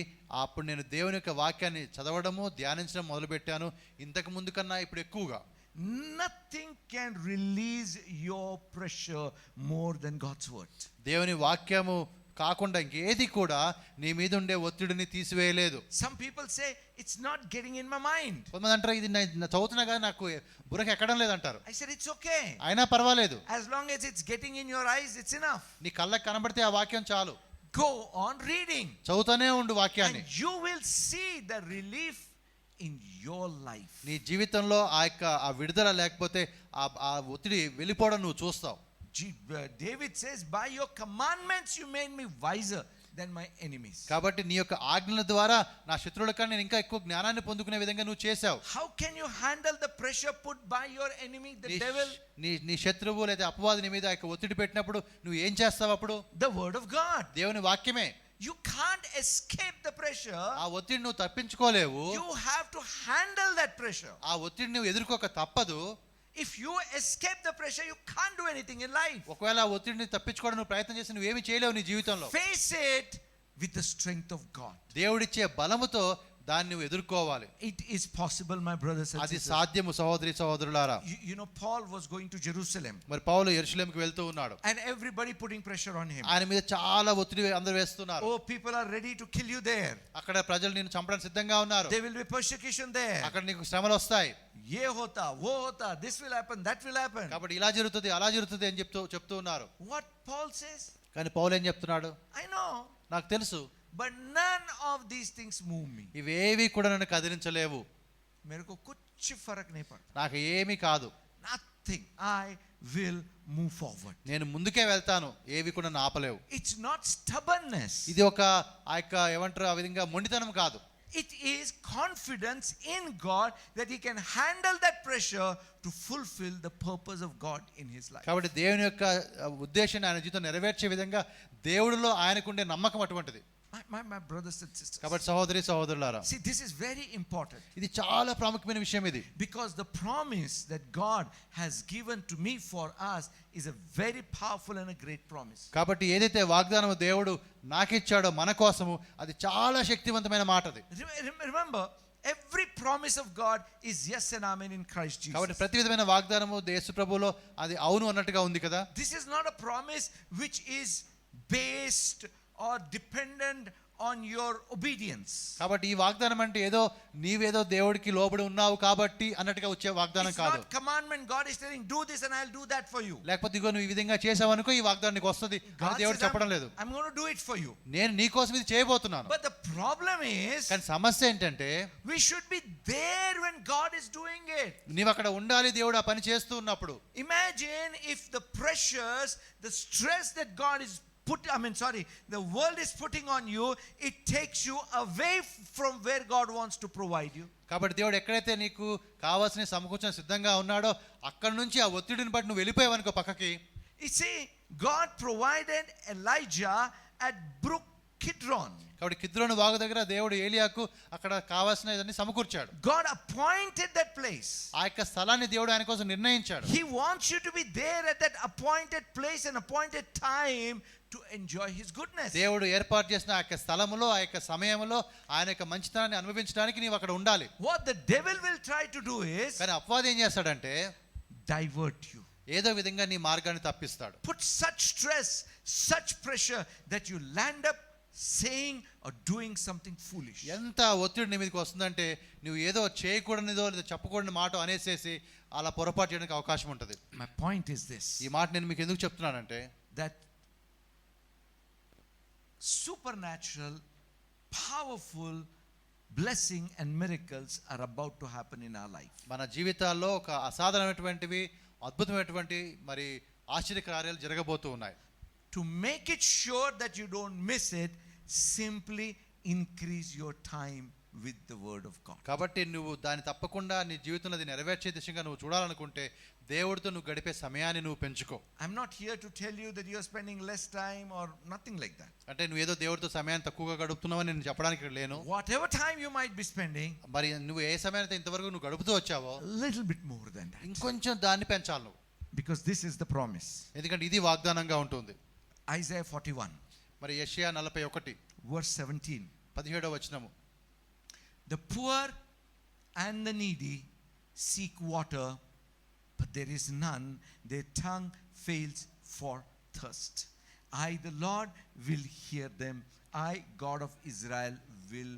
అప్పుడు నేను దేవుని యొక్క వాక్యాన్ని చదవడము ధ్యానించడం మొదలుపెట్టాను ఇంతకు ముందు కన్నా ఇప్పుడు ఎక్కువగా. Nothing can release your pressure more than God's word. దేవుని వాక్యము కాకుండా ఇంకేది కూడా నీ మీద ఉండే ఒత్తిడిని తీసివేయలేదు. Some people say it's not getting in my mind. కొంతమంది అంటారు ఇది నా చదువుతున్నా కానీ నాకు బుర్రకు ఎక్కడం లేదంటారు. I said it's okay. అయినా పర్వాలేదు. As long as it's getting in your eyes, it's enough. నీ కళ్ళకి కనబడితే ఆ వాక్యం చాలు. Go on reading. చదువుతూనే ఉండు వాక్యాన్ని. And you will see the relief in your life. నీ జీవితంలో ఆ విడుదల లేకపోతే ఆ ఒత్తిడి వెళ్ళిపోవడం నువ్వు చూస్తావు. David says, by your commandments you made me wiser than my enemies. కాబట్టి నీ యొక్క ఆజ్ఞల ద్వారా నా శత్రువుల కన్నా నేను ఇంకా ఎక్కువ జ్ఞానాన్ని పొందుకునే విధంగా నువ్వు చేశావు. How can you handle the pressure put by your enemy, the devil? నీ శత్రువు లేదా అపవాది నీ మీద ఒత్తిడి పెట్టినప్పుడు నువ్వు ఏం చేస్తావు అప్పుడు? The word of God. దేవుని వాక్యమే. You can't escape the pressure. ఆ ఒత్తిడి నువ్వు తప్పించుకోలేవు. You have to handle that pressure. ఆ ఒత్తిడి నువ్వు ఎదుర్కోక తప్పదు. If you escape the pressure, you can't do anything in life. ఒకవేళ ఆ ఒత్తిడిని తప్పించుకోవడం నువ్వు ప్రయత్నం చేసి నువ్వేమీ చేయలేవు నీ జీవితంలో. Face it with the strength of God. దేవుడిచ్చే బలముతో దాన్ని నువ్వు ఎదుర్కోవాలి. It is possible, my brothers and అది sisters. సాధ్యము సహోదరి సహోదరులారా. You know, Paul was going to Jerusalem, మరి పౌలు యెరూషలేముకి వెళ్తూ ఉన్నాడు. and everybody putting pressure on him. ఆయన మీద చాలా ఒత్తిడి అందరూ వేస్తున్నారు. Oh, people are ready to kill you there. అక్కడ ప్రజలు నిన్ను చంపడానికి సిద్ధంగా ఉన్నారు. There will be persecution there. అక్కడ నీకు శ్రమలు వస్తాయి. Ye hota, wo hota, this will happen, that will happen. కాబట్టి ఇలా జరుగుతుంది అలా జరుగుతుంది అని చెప్తూ ఉన్నారు. What Paul says? కానీ పౌలు ఏం చెప్తున్నాడు? I know, నాకు తెలుసు, but none of these things move me. ఇవేవి కూడా నన్ను కదిలించలేవు. मेरे को कुछ फर्क नहीं पड़ता. నాకు ఏమీ కాదు. Nothing. I will move forward. నేను ముందుకే వెళ్తాను, ఏవి కూడా నన్ను ఆపలేవు. It's not stubbornness. ఇది ఒక ఆ యొక్క ఏమంటారు ఆ విధంగా మొండితనం కాదు. It is confidence in God that he can handle that pressure to fulfill the purpose of God in his life. కాబట్టి దేవుని యొక్క ఉద్దేశాన్ని ఆయన జీవితం నెరవేర్చే విధంగా దేవుడిలో ఆయనకుండే నమ్మకం అటువంటిది. My brothers and sisters. కాబట్టి సహోదరి సహోదరులారా, See, this is very important. ఇది చాలా ప్రాముఖ్యమైన విషయం ఇది. Because the promise that God has given to me for us is a very powerful and a great promise. కాబట్టి ఏదైతే వాగ్దానం దేవుడు నాకిచ్చాడో మన కోసము అది చాలా శక్తివంతమైన మాట అది. Remember, every promise of God is yes and amen in Christ Jesus. కాబట్టి ప్రతి విధమైన వాగ్దానము యేసు ప్రభువులో అది అవును అన్నట్టుగా ఉంది కదా. This is not a promise which is based or dependent on your obedience. కాబట్టి ఈ వాగ్దానం అంటే ఏదో నీవేదో దేవుడికి లోబడి ఉన్నావు కాబట్టి అన్నట్టుగా వచ్చే వాగ్దానం It's కాదు. not commandment. God is telling, do this and I'll do that for you. లేకపోతే ఇగో నువ్వు ఈ విధంగా చేసావు అనుకో ఈ వాగ్దానం నీకు వస్తుంది అని దేవుడు చెప్పడం లేదు. I'm going to do it for you. నేను నీ కోసం ఇది చేయబోతున్నాను. But the problem is, కానీ సమస్య ఏంటంటే we should be there when God is doing it. నీవు అక్కడ ఉండాలి దేవుడు ఆ పని చేస్తూ ఉన్నప్పుడు. Imagine if the pressures, the stress that God is the world is putting on you, it takes you away from where God wants to provide you. కాబట్టి దేవుడు ఎక్కడైతే నీకు కావాల్సిన సమకూర్చన సిద్ధంగా ఉన్నాడో అక్కడ నుంచి ఆ ఒత్తిడిని బట్టి నువ్వు వెళ్ళిపోయావనుకో పక్కకి. You see, God provided Elijah at Brook Kidron. కాబట్టి కిద్రోను వాగు దగ్గర దేవుడు ఏలియాకు అక్కడ కావాల్సిన ఇదన్నీ సమకూర్చాడు. God appointed that place. ఆ యొక్క స్థలాన్ని దేవుడు ఆయన కోసం నిర్ణయించాడు. He wants you to be there at that appointed place and appointed time to enjoy his goodness. దేవుడు ఏర్పాటు చేసిన ఆ యొక్క స్థలములో ఆ యొక్క సమయంలో ఆయన యొక్క మంచితనాన్ని అనుభవించడానికి నీవు అక్కడ ఉండాలి. What the devil will try to do is, కానీ అపవాది ఏం చేస్తాడంటే divert you. ఏదో విధంగా నీ మార్గాన్ని తప్పిస్తాడు. Put such stress, such pressure that you land up saying or doing something foolish. ఎంత ఒత్తిడి నీ మీదకి వస్తుందంటే నువ్వు ఏదో చేయకూడనిదో లేదా చెప్పకూడని మాట అనేసేసి అలా పొరపాటు చేయడానికి అవకాశం ఉంటుంది. My point is this, ఈ మాట నేను మీకు ఎందుకు చెప్తున్నానంటే that supernatural, powerful blessing and miracles are about to happen in our life. మన జీవితాల్లో ఒక అసాధారణమైనటువంటివి అద్భుతమైనటువంటి మరి ఆశ్చర్య కార్యాలు జరగబోతూ ఉన్నాయి. To make it sure that you don't miss it, simply increase your time with the word of God. కాబట్టి నువ్వు దాన్ని తప్పకుండా నీ జీవితంలో అది నెరవేర్చే దిశగా నువ్వు చూడాలనుకుంటే దేవుడితో నువ్వు గడిపే సమయాన్ని నువ్వు పెంచుకో. I'm not here to tell you that you are spending less time or nothing like that. అంటే నువ్వు ఏదో దేవుడితో సమయాన్ని తక్కువగా గడుపుతున్నావని నేను చెప్పడానికి ఇక్కడ లేను. Whatever time you might be spending, మరి నువ్వు ఏ సమయాన్ని ఇంతవరకు నువ్వు గడుపుతూ వచ్చావో a little bit more than that. ఇంకొంచెం దాన్ని పెంచాలి నువ్వు. Because this is the promise. ఎందుకంటే ఇది వాగ్దానంగా ఉంటుంది. Isaiah 41. మరి యెషయా 41 verse 17. 17వ వచనము. The poor and the needy seek water, but there is none. Their tongue fails for thirst. I, the Lord, will hear them. I, God of Israel, will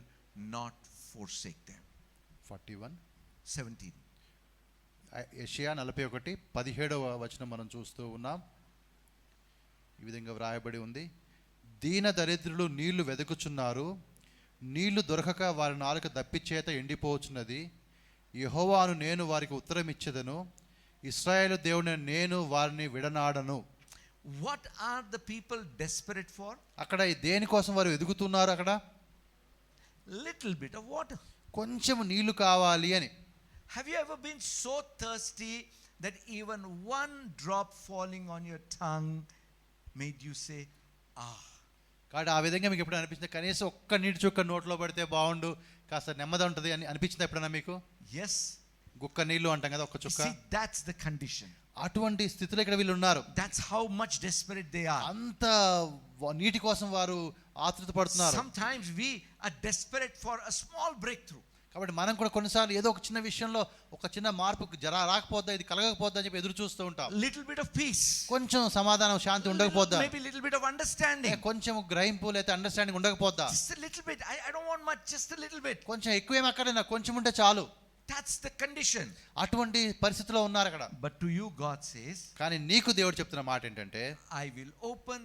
not forsake them. 41 17. యెషయా 41 17వ వచనం మనం చూస్తూ ఉన్నాం. ఈ విధంగా వ్రాయబడి ఉంది. దీన దరిద్రులు నీళ్లు వెదుకుచున్నారు, నీళ్లు దొరకక వారి నాలుక దప్పిచేత ఎండిపోవచ్చున్నది. యెహోవాను నేను వారికి ఉత్తరం ఇచ్చేదను, ఇశ్రాయేలు దేవుని నేను వారిని విడనాడను. What are the people desperate for? అక్కడ దేనికోసం వారు ఎదుగుతున్నారు? అక్కడ Little bit of water. కొంచెం నీళ్లు కావాలి అని. Have you ever been so thirsty that even one drop falling on your tongue made you say, ah? కాబట్టి ఆ విధంగా మీకు ఎప్పుడు అనిపించింది కనీసం ఒక్క నీటి చుక్క నోట్లో పడితే బాగుండు, కాస్త నెమ్మది ఉంటుంది అని అనిపించింది ఎప్పుడైనా మీకు? Yes. గుక్క నీళ్లు అంటాం కదా, ఒక్క చుక్క. See, that's the condition. అటువంటి స్థితిలో ఇక్కడ వీళ్ళు ఉన్నారు. That's how much desperate they are. అంత నీటి కోసం వారు ఆతృత పడుతున్నారు. Sometimes we are desperate for a small breakthrough. కాబట్టి మనం కూడా కొన్నిసార్లు ఏదో ఒక చిన్న విషయంలో ఒక చిన్న మార్పు రాకపోద్దా, ఇది కలగకపోద్దా అని చెప్పి ఎదురు చూస్తూ ఉంటాం. Little bit of peace, కొంచెం సమాధానం శాంతి ఉండకపోద్దా, maybe little bit of understanding, కొంచెం గ్రహింపు లేదా understanding ఉండకపోద్దా, just a little bit. I don't want much, just a little bit. కొంచెం ఎక్కువేం అక్కడైనా కొంచెం ఉంటే చాలు. That's the condition. అటువంటి పరిస్థితిలో ఉన్నారు అక్కడ. But to you God says, కానీ నీకు దేవుడు చెప్తున్న మాట ఏంటంటే, I will open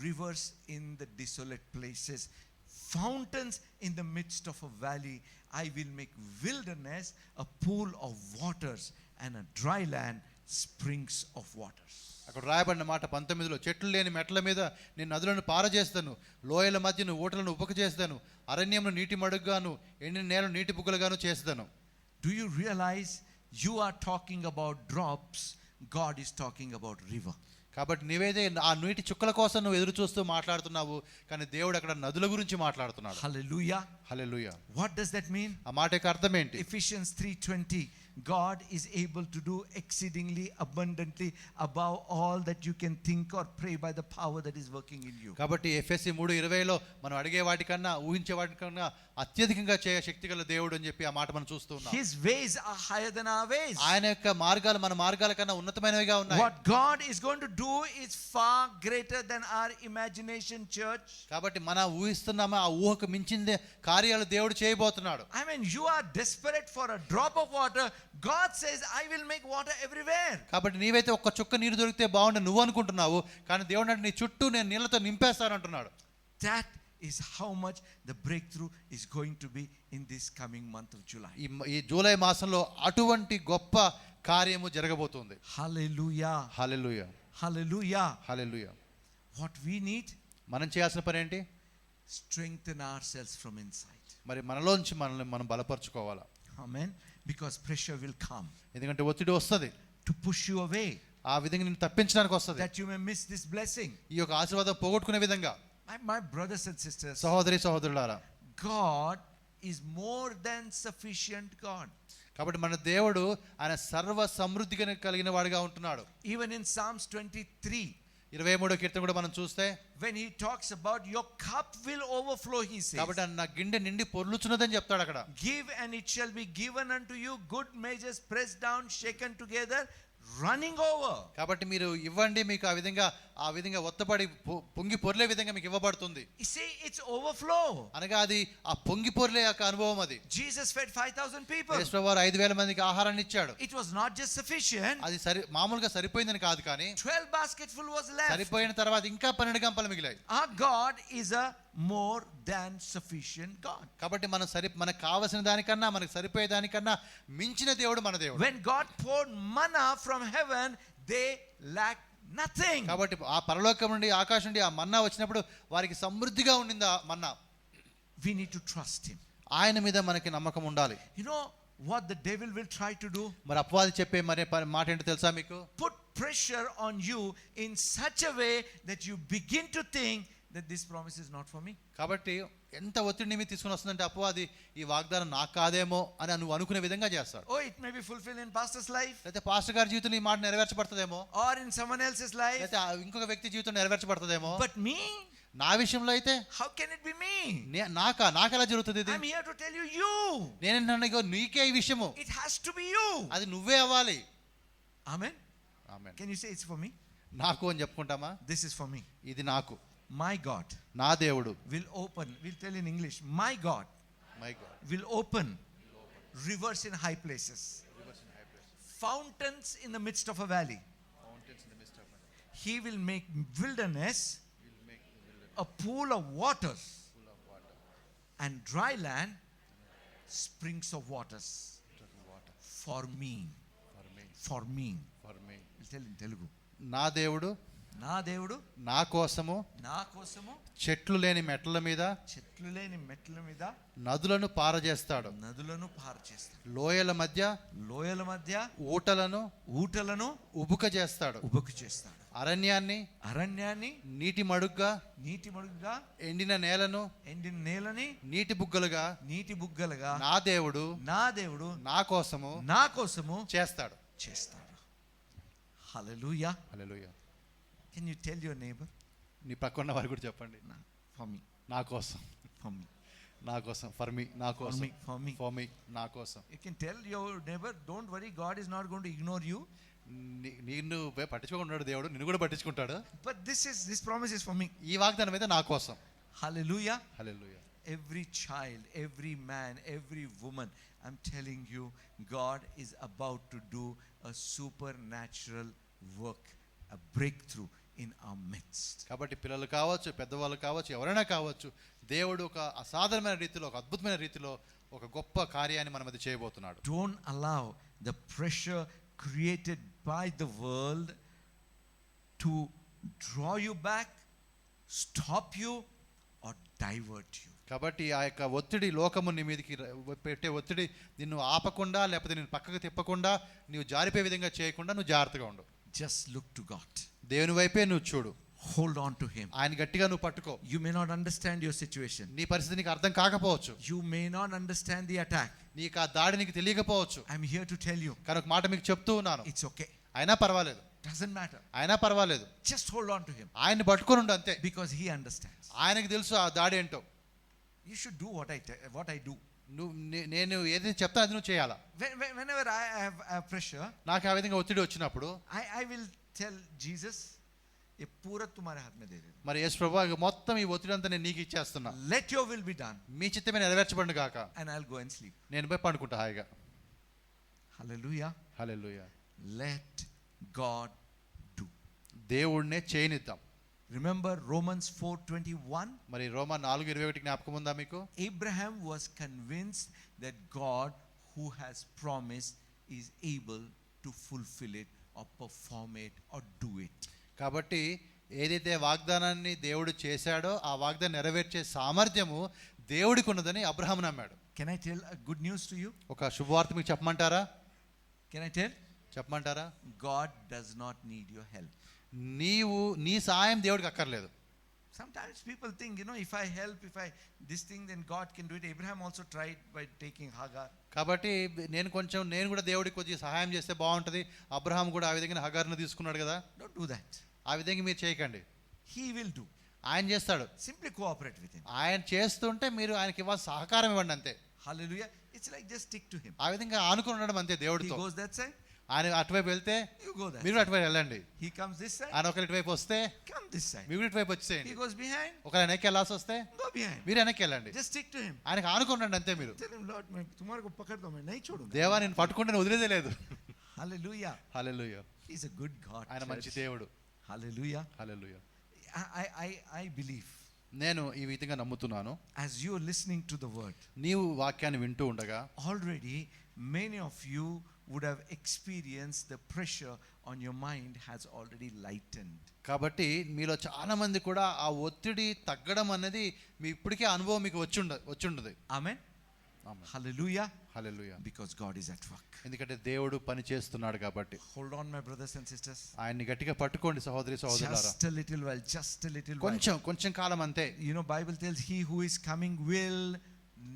rivers in the desolate places, fountains in the midst of a valley. I will make wilderness a pool of waters and a dry land springs of waters. అక్కడ రాయబడిన మాట 19లో, చెట్లు లేని మెట్ల మీద నేను నదులను పారజేస్తాను, లోయల మధ్యను ఊటలను ఉబక చేస్తాను, అరణ్యంను నీటి మడుగుగాను ఎండిన నేలను నీటి బుగ్గలుగాను చేస్తాను. Do you realize you are talking about drops, God is talking about river. కాబట్టి నీవేదే ఆ నీటి చుక్కల కోసం నువ్వు ఎదురు చూస్తూ మాట్లాడుతున్నావు, కానీ దేవుడు అక్కడ నదుల గురించి మాట్లాడుతున్నాడు. Hallelujah. Hallelujah. What does that mean? ఆ మాట యొక్క అర్థం ఏంటి? Ephesians 3:20, God is able to do exceedingly abundantly above all that you can think or pray by the power that is working in you. కాబట్టి ఎఫెసీ 3:20లో మనం అడిగే వాటికన్నా ఊహించే వాటికన్నా అత్యధికంగా చేయ శక్తి గల దేవుడు అని చెప్పి ఆ మాట మనం చూస్తూ ఉన్నాం. His ways are higher than our ways. ఆయన యొక్క మార్గాలు మన మార్గాల కన్నా ఉన్నతమైనవిగా ఉన్నాయి. What God is going to do is far greater than our imagination, church. కాబట్టి మన ఊహిస్తున్నామా ఆ ఊహకు మించిందే కార్యాలు దేవుడు చేయబోతున్నాడు. I mean, you are desperate for a drop of water. God says, I will make water everywhere. కాబట్టి నీవైతే ఒక్క చుక్క నీరు దొరికితే బాగుండు నువ్వు అనుకుంటున్నావు, కానీ దేవుడు అంటే నీ చుట్టూ నేను నీళ్ళతో నింపేస్తాను అంటున్నాడు. That is how much the breakthrough is going to be in this coming month of July. ఈ జూలై మాసంలో అటువంటి గొప్ప కార్యము జరగబోతుంది. Hallelujah. Hallelujah. Hallelujah. Hallelujah. What we need, మనం చేయాల్సిన పని ఏంటి? strengthen ourselves from inside. మరి మనలోంచి మనల్ని మనం బలపరచుకోవాలా. Amen. Because pressure will come ఎందుకంటే ఒత్తిడి వస్తుంది, to push you away, ఆ విధంగా నిన్ను తప్పించడానికి వస్తుంది, that you may miss this blessing. ఈ యొక్క ఆశీర్వాదం పోగొట్టుకునే విధంగా. My brothers and sisters, సహోదరి సహోదరులారా, God is more than sufficient God. కాబట్టి మన దేవుడు ఆయన సర్వ సమృద్ధి కలిగిన వాడిగా ఉంటున్నాడు. Even in Psalms 23, 23వ కీర్తన కూడా మనం చూస్తే, when he talks about your cup will overflow, he says, కాబట్టి నా గిన్నె నిండి పొర్లుచున్నదని చెప్తాడు అక్కడ. give and it shall be given unto you, good measures pressed down, shaken together, running over. కాబట్టి మీరు ఇవ్వండి, మీకు ఆ విధంగా ఒత్తపడి పొంగి పొర్లే విధంగా మీకు ఇవ్వబడుతుంది. You see, it's overflow. అనగా అది ఆ పొంగి పొర్లే యొక్క అనుభవం అది. Jesus fed 5,000 people. యేసువారు 5,000 మందికి ఆహారాన్ని ఇచ్చాడు. It was not just sufficient. అది మామూలుగా సరిపోయిందని కాదు, కానీ 12 basketful was left. సరిపోయిన తర్వాత ఇంకా 12 గంపలు మిగిలాయి. Our God is a more than sufficient God. కాబట్టి మనకు కావలసిన దానికన్నా మనకు సరిపోయే దానికన్నా మించిన దేవుడు మన దేవుడు. When God poured manna from heaven, they lacked nothing. కాబట్టి ఆ పరలోకం నుండి ఆకాశం నుండి ఆ మన్నా వచ్చినప్పుడు వారికి సమృద్ధిగా ఉండింది ఆ మన్నా. We need to trust him. ఆయన మీద మనకి నమ్మకం ఉండాలి. You know what the devil will try to do? మరి అపవాది చెప్పే మాట ఏంటో తెలుసా మీకు? Put pressure on you in such a way that you begin to think that this promise is not for me. కాబట్టి ఎంత ఒత్తిడిని మీద తీసుకుని వస్తుందంటే అపవాది ఈ వాగ్దానం నాకు కాదేమో అని నువ్వు అనుకునే విధంగా చేస్తాడు. Oh, it may be fulfilled in pastor's life, లేకపోతే పాస్టర్ గారి జీవితంలో ఈ మాట నెరవేర్చబడుతుందేమో, or in someone else's life. లేకపోతే ఇంకొక వ్యక్తి జీవితం నెరవేర్చబడుతుందేమో. But me? నా విషయంలో అయితే How can it be me? నాకెలా జరుగుతుంది ఇది? I'm here to tell you. నేనంటున్నాను నీకే ఈ విషయము, It has to be you. అది నువ్వే అవ్వాలి. Amen. Amen. Can you say it's for me? నాకు అని చెప్పుకుంటామా? This is for me. ఇది నాకు. My God నా దేవుడు. will open, we'll tell in English, my God my God will open rivers in high places, fountains in the midst of a valley. He will make wilderness a pool of waters, and dry land springs of waters. For me. We'll tell in Telugu. నా దేవుడు నా దేవుడు నా కోసము చెట్లు లేని మెట్ల మీద నదులను పారజేస్తాడు, లోయల మధ్య ఊటలను ఉబుక చేస్తాడు, అరణ్యాన్ని నీటి మడుగ్గా ఎండిన నేలని నీటి బుగ్గలుగా నా దేవుడు నా కోసము చేస్తాడు. Hallelujah. Hallelujah. Can you tell your neighbor? నీ పక్కన వారికి కూడా చెప్పండి. No, for me. నా కోసం, For me. నా కోసం, ఫర్ మీ, నా కోసం, For me. ఫర్ మీ, నా కోసం. You can tell your neighbor, don't worry, God is not going to ignore you. నిన్ను పట్టించుకుంటాడు దేవుడు, నిన్ను కూడా పట్టించుకుంటాడు. But this promise is for me. ఈ వాగ్దానం అయితే నా కోసం. Hallelujah. Hallelujah. Every child, every man, every woman, I'm telling you, God is about to do a supernatural work, a breakthrough in our midst. కాబట్టి పిల్లలు కావచ్చు, పెద్దవాళ్ళు కావచ్చు, ఎవరైనా కావచ్చు, దేవుడు ఒక అసాధారణమైన రీతిలో, ఒక అద్భుతమైన రీతిలో ఒక గొప్ప కార్యాన్ని మన మధ్య చేయబోతున్నాడు. Don't allow the pressure created by the world to draw you back, stop you, or divert you. కాబట్టి ఆ యొక్క ఒత్తిడి, లోకము నీ మీదకి పెట్టే ఒత్తిడి నిన్ను ఆపకుండా, లేకపోతే నేను పక్కకు తిప్పకుండా, నీవు జారిపోయే విధంగా చేయకుండా నువ్వు జాగ్రత్తగా ఉండు. Just look to God. దేవుని వైపే నువ్వు చూడు. Hold on to Him. ఆయన గట్టిగా నువ్వు పట్టుకో. You may not understand your situation. నీ పరిస్థితి నీకు అర్థం కాకపోవచ్చు. You may not understand the attack. నీకు ఆ దాడి నీకు తెలియకపోవచ్చు. I'm here to tell you. కానీ ఒక మాట మీకు చెప్తూ ఉన్నాను. It's okay. అయినా పర్వాలేదు. Doesn't matter. అయినా పర్వాలేదు. Just hold on to Him. ఆయన్ని పట్టుకొని ఉండు అంతే. Because He understands. ఆయనకి తెలుసు ఆ దాడి ఏంటో. You should do what I do. నేను ఏదైతే చెప్తా అది నువ్వు చేయాలా. Whenever I have pressure, నాకు ఆ విధంగా ఒత్తిడి వచ్చినప్పుడు I will tell Jesus, ये पूरा तुम्हारे हाथ में दे दे. మరి యేసు ప్రభువా మొత్తం ఈ ఒత్తిడి అంతా నేను నీకు ఇచ్చేస్తున్నా. Let your will be done. మీ చిత్తమే నెరవేర్చబడును గాక. And I'll go and sleep. నేను పోయి పండుకుంటా హాయిగా. Hallelujah. Hallelujah. Let God do. దేవుడినే చేయనిద్దాం. Remember Romans 4:21? మరి రోమా 4:21 జ్ఞాపకం ఉందా మీకు? Abraham was convinced that God who has promised is able to fulfill it or perform it or do it. కాబట్టి ఏదైతే వాగ్దానాన్ని దేవుడు చేశాడో ఆ వాగ్దానం నెరవేర్చే సామర్థ్యము దేవుడికి ఉన్నదని అబ్రహాము నమ్మాడు. Can I tell a good news to you? ఒక శుభవార్త మీకు చెప్పమంటారా? Can I tell? చెప్పమంటారా? God does not need your help. నీ సాయం దేవుడికి అక్కర్లేదు. Sometimes people think, if I help, this thing, then God can do it. Abraham also tried by taking Hagar. కాబట్టి నేను కూడా దేవుడికి కొద్దిగా సహాయం చేస్తే బాగుంటుంది. అబ్రహాం కూడా ఆ విధంగా హగార్ను తీసుకున్నాడు కదా. Don't do that. ఆ విధంగా మీరు చేయకండి. He will do. ఆయన చేస్తాడు. Simply cooperate with Him. ఆయన చేస్తుంటే మీరు ఆయనకి ఇవ్వాల్సిన సహకారం ఇవ్వండి అంతే. Hallelujah. It's like just stick to Him. ఆ విధంగా ఆనుకుని ఉండడం అంతే దేవుడితో. He goes that side. ఆయన అటువైపు వెళ్తే You go that మీరు అటువైపు వెళ్ళండి. He comes this side. ఆయన ఒకరి ఇటువైపు వస్తే Come this side. మీరు ఇటువైపు వచ్చేయండి. He goes behind. ఒకరు వెనక్కి వెళ్ళాల్సి వస్తే Go behind. మీరు వెనక్కి వెళ్ళండి. Just stick to Him. ఆయనకు ఆనుకోండి అంతే మీరు. Tell Him, Lord, मैं तुम्हारे को पकड़ दो, मैं नहीं छोड़ूंगा. దేవా నేను పట్టుకుంటే నేను వదిలేదే లేదు. Hallelujah. Hallelujah. He's a good God. ఆయన మంచి దేవుడు. Hallelujah. హల్లెలూయా. I believe. నేను ఈ విధంగా నమ్ముతున్నాను. As you are listening to the word, నీవు వాక్యాన్ని వింటూ ఉండగా already many of you would have experienced the pressure on your mind has already lightened. కాబట్టి మీలో చాలా మంది కూడా ఆ ఒత్తిడి తగ్గడం అనేది మీ ఇప్పటికే అనుభవం మీకు వచ్చుండదు. Amen. Hallelujah. Hallelujah. Because God is at work. ఎందుకంటే దేవుడు పని చేస్తున్నాడు కాబట్టి. Hold on, my brothers and sisters. ఆయన్ని గట్టిగా పట్టుకోండి సహోదరి సహోదరులారా. Just a little while. కొంచెం కాలం అంతే. Bible tells he who is coming will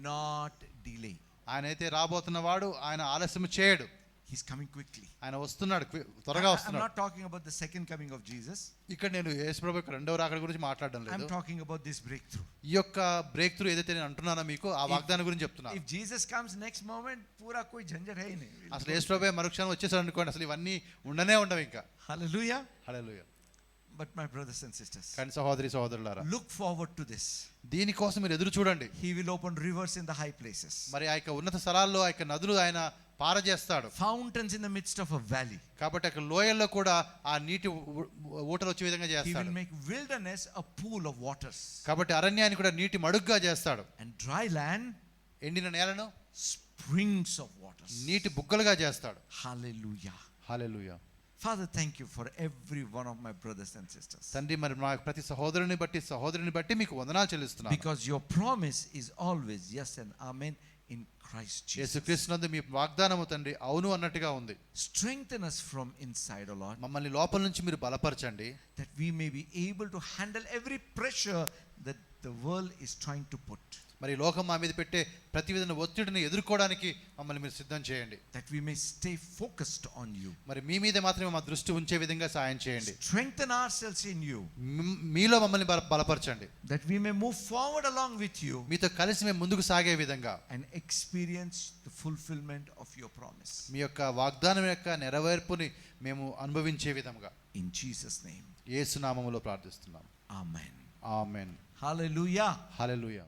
not delay. ఆయన అయితే రాబోతున్నవాడు ఆయన ఆలస్యం చేయడు. He's coming quickly. ఆయన వస్తున్నాడు, త్వరగా వస్తున్నాడు. I'm not talking about the second coming of Jesus. ఇక్కడ నేను యేసు ప్రభు యొక్క రెండవ రాకడ గురించి మాట్లాడడం లేదు. I'm talking about this breakthrough. ఈ యొక్క బ్రేక్ త్రూ ఏదైతే నేను అంటున్నానో మీకు ఆ వాగ్దానం గురించి చెప్తున్నా. If Jesus comes next moment, పూరా कोई झंझट है ही नहीं. అసలు యేసు ప్రభు మరుక్షణం వచ్చేసాడు అనుకోండి, అసలు ఇవన్నీ ఉండవు ఇంకా. Hallelujah. Hallelujah. But my brothers and sisters, కానీ సహోదరి సహోదరులారా, look forward to this. దీనికోసం మీరు ఎదురు చూడండి. He will open rivers in the high places. మరి ఆ యొక్క ఉన్నత స్థలాల్లో ఆ యొక్క నదులు ఆయన పారజేస్తాడు. Fountains in the midst of a valley. కాబట్టి అక్కడ లోయల్లో కూడా ఆ నీటి ఊటలు వచ్చే విధంగా He చేస్తాడు. will make wilderness a pool of waters. కాబట్టి అరణ్యాన్ని కూడా నీటి మడుగ్గా చేస్తాడు. And dry land, ఎండిన నేలను springs of waters. నీటి బుగ్గలుగా చేస్తాడు. Hallelujah. Hallelujah. Father, thank you for every one of my brothers and sisters. తండ్రి, మరి మా ప్రతి సహోదరుని బట్టి మీకు వందనాలు చెల్లిస్తున్నాను. Because your promise is always yes and amen in Christ Jesus. యేసుక్రీస్తునందు మీ వాగ్దానము తండ్రి అవును అన్నట్టుగా ఉంది. Strengthen us from inside, O Lord. మమ్మల్ని లోపల నుంచి మీరు బలపరచండి. That we may be able to handle every pressure that the world is trying to put. మరి ఈ లోకం మా మీద పెట్టే ప్రతి విధమైన ఒత్తిడిని ఎదుర్కోవడానికి మమ్మల్ని మీరు సిద్ధం చేయండి. That we may stay focused on you. మరి మీ మీద మాత్రమే మా దృష్టి ఉంచే విధంగా సాయం చేయండి. Strengthen ourselves in you. మీలో మమ్మల్ని బలపరచండి. That we may move forward along with you. మీతో కలిసి మేము ముందుకు సాగే విధంగా. And experience the fulfillment of your promise. మీ యొక్క వాగ్దానం యొక్క నెరవేర్పుని మేము అనుభవించే విధంగా. In Jesus' name. యేసు నామములో ప్రార్థిస్తున్నాం. Amen. ఆమేన్. Hallelujah. హల్లెలూయా.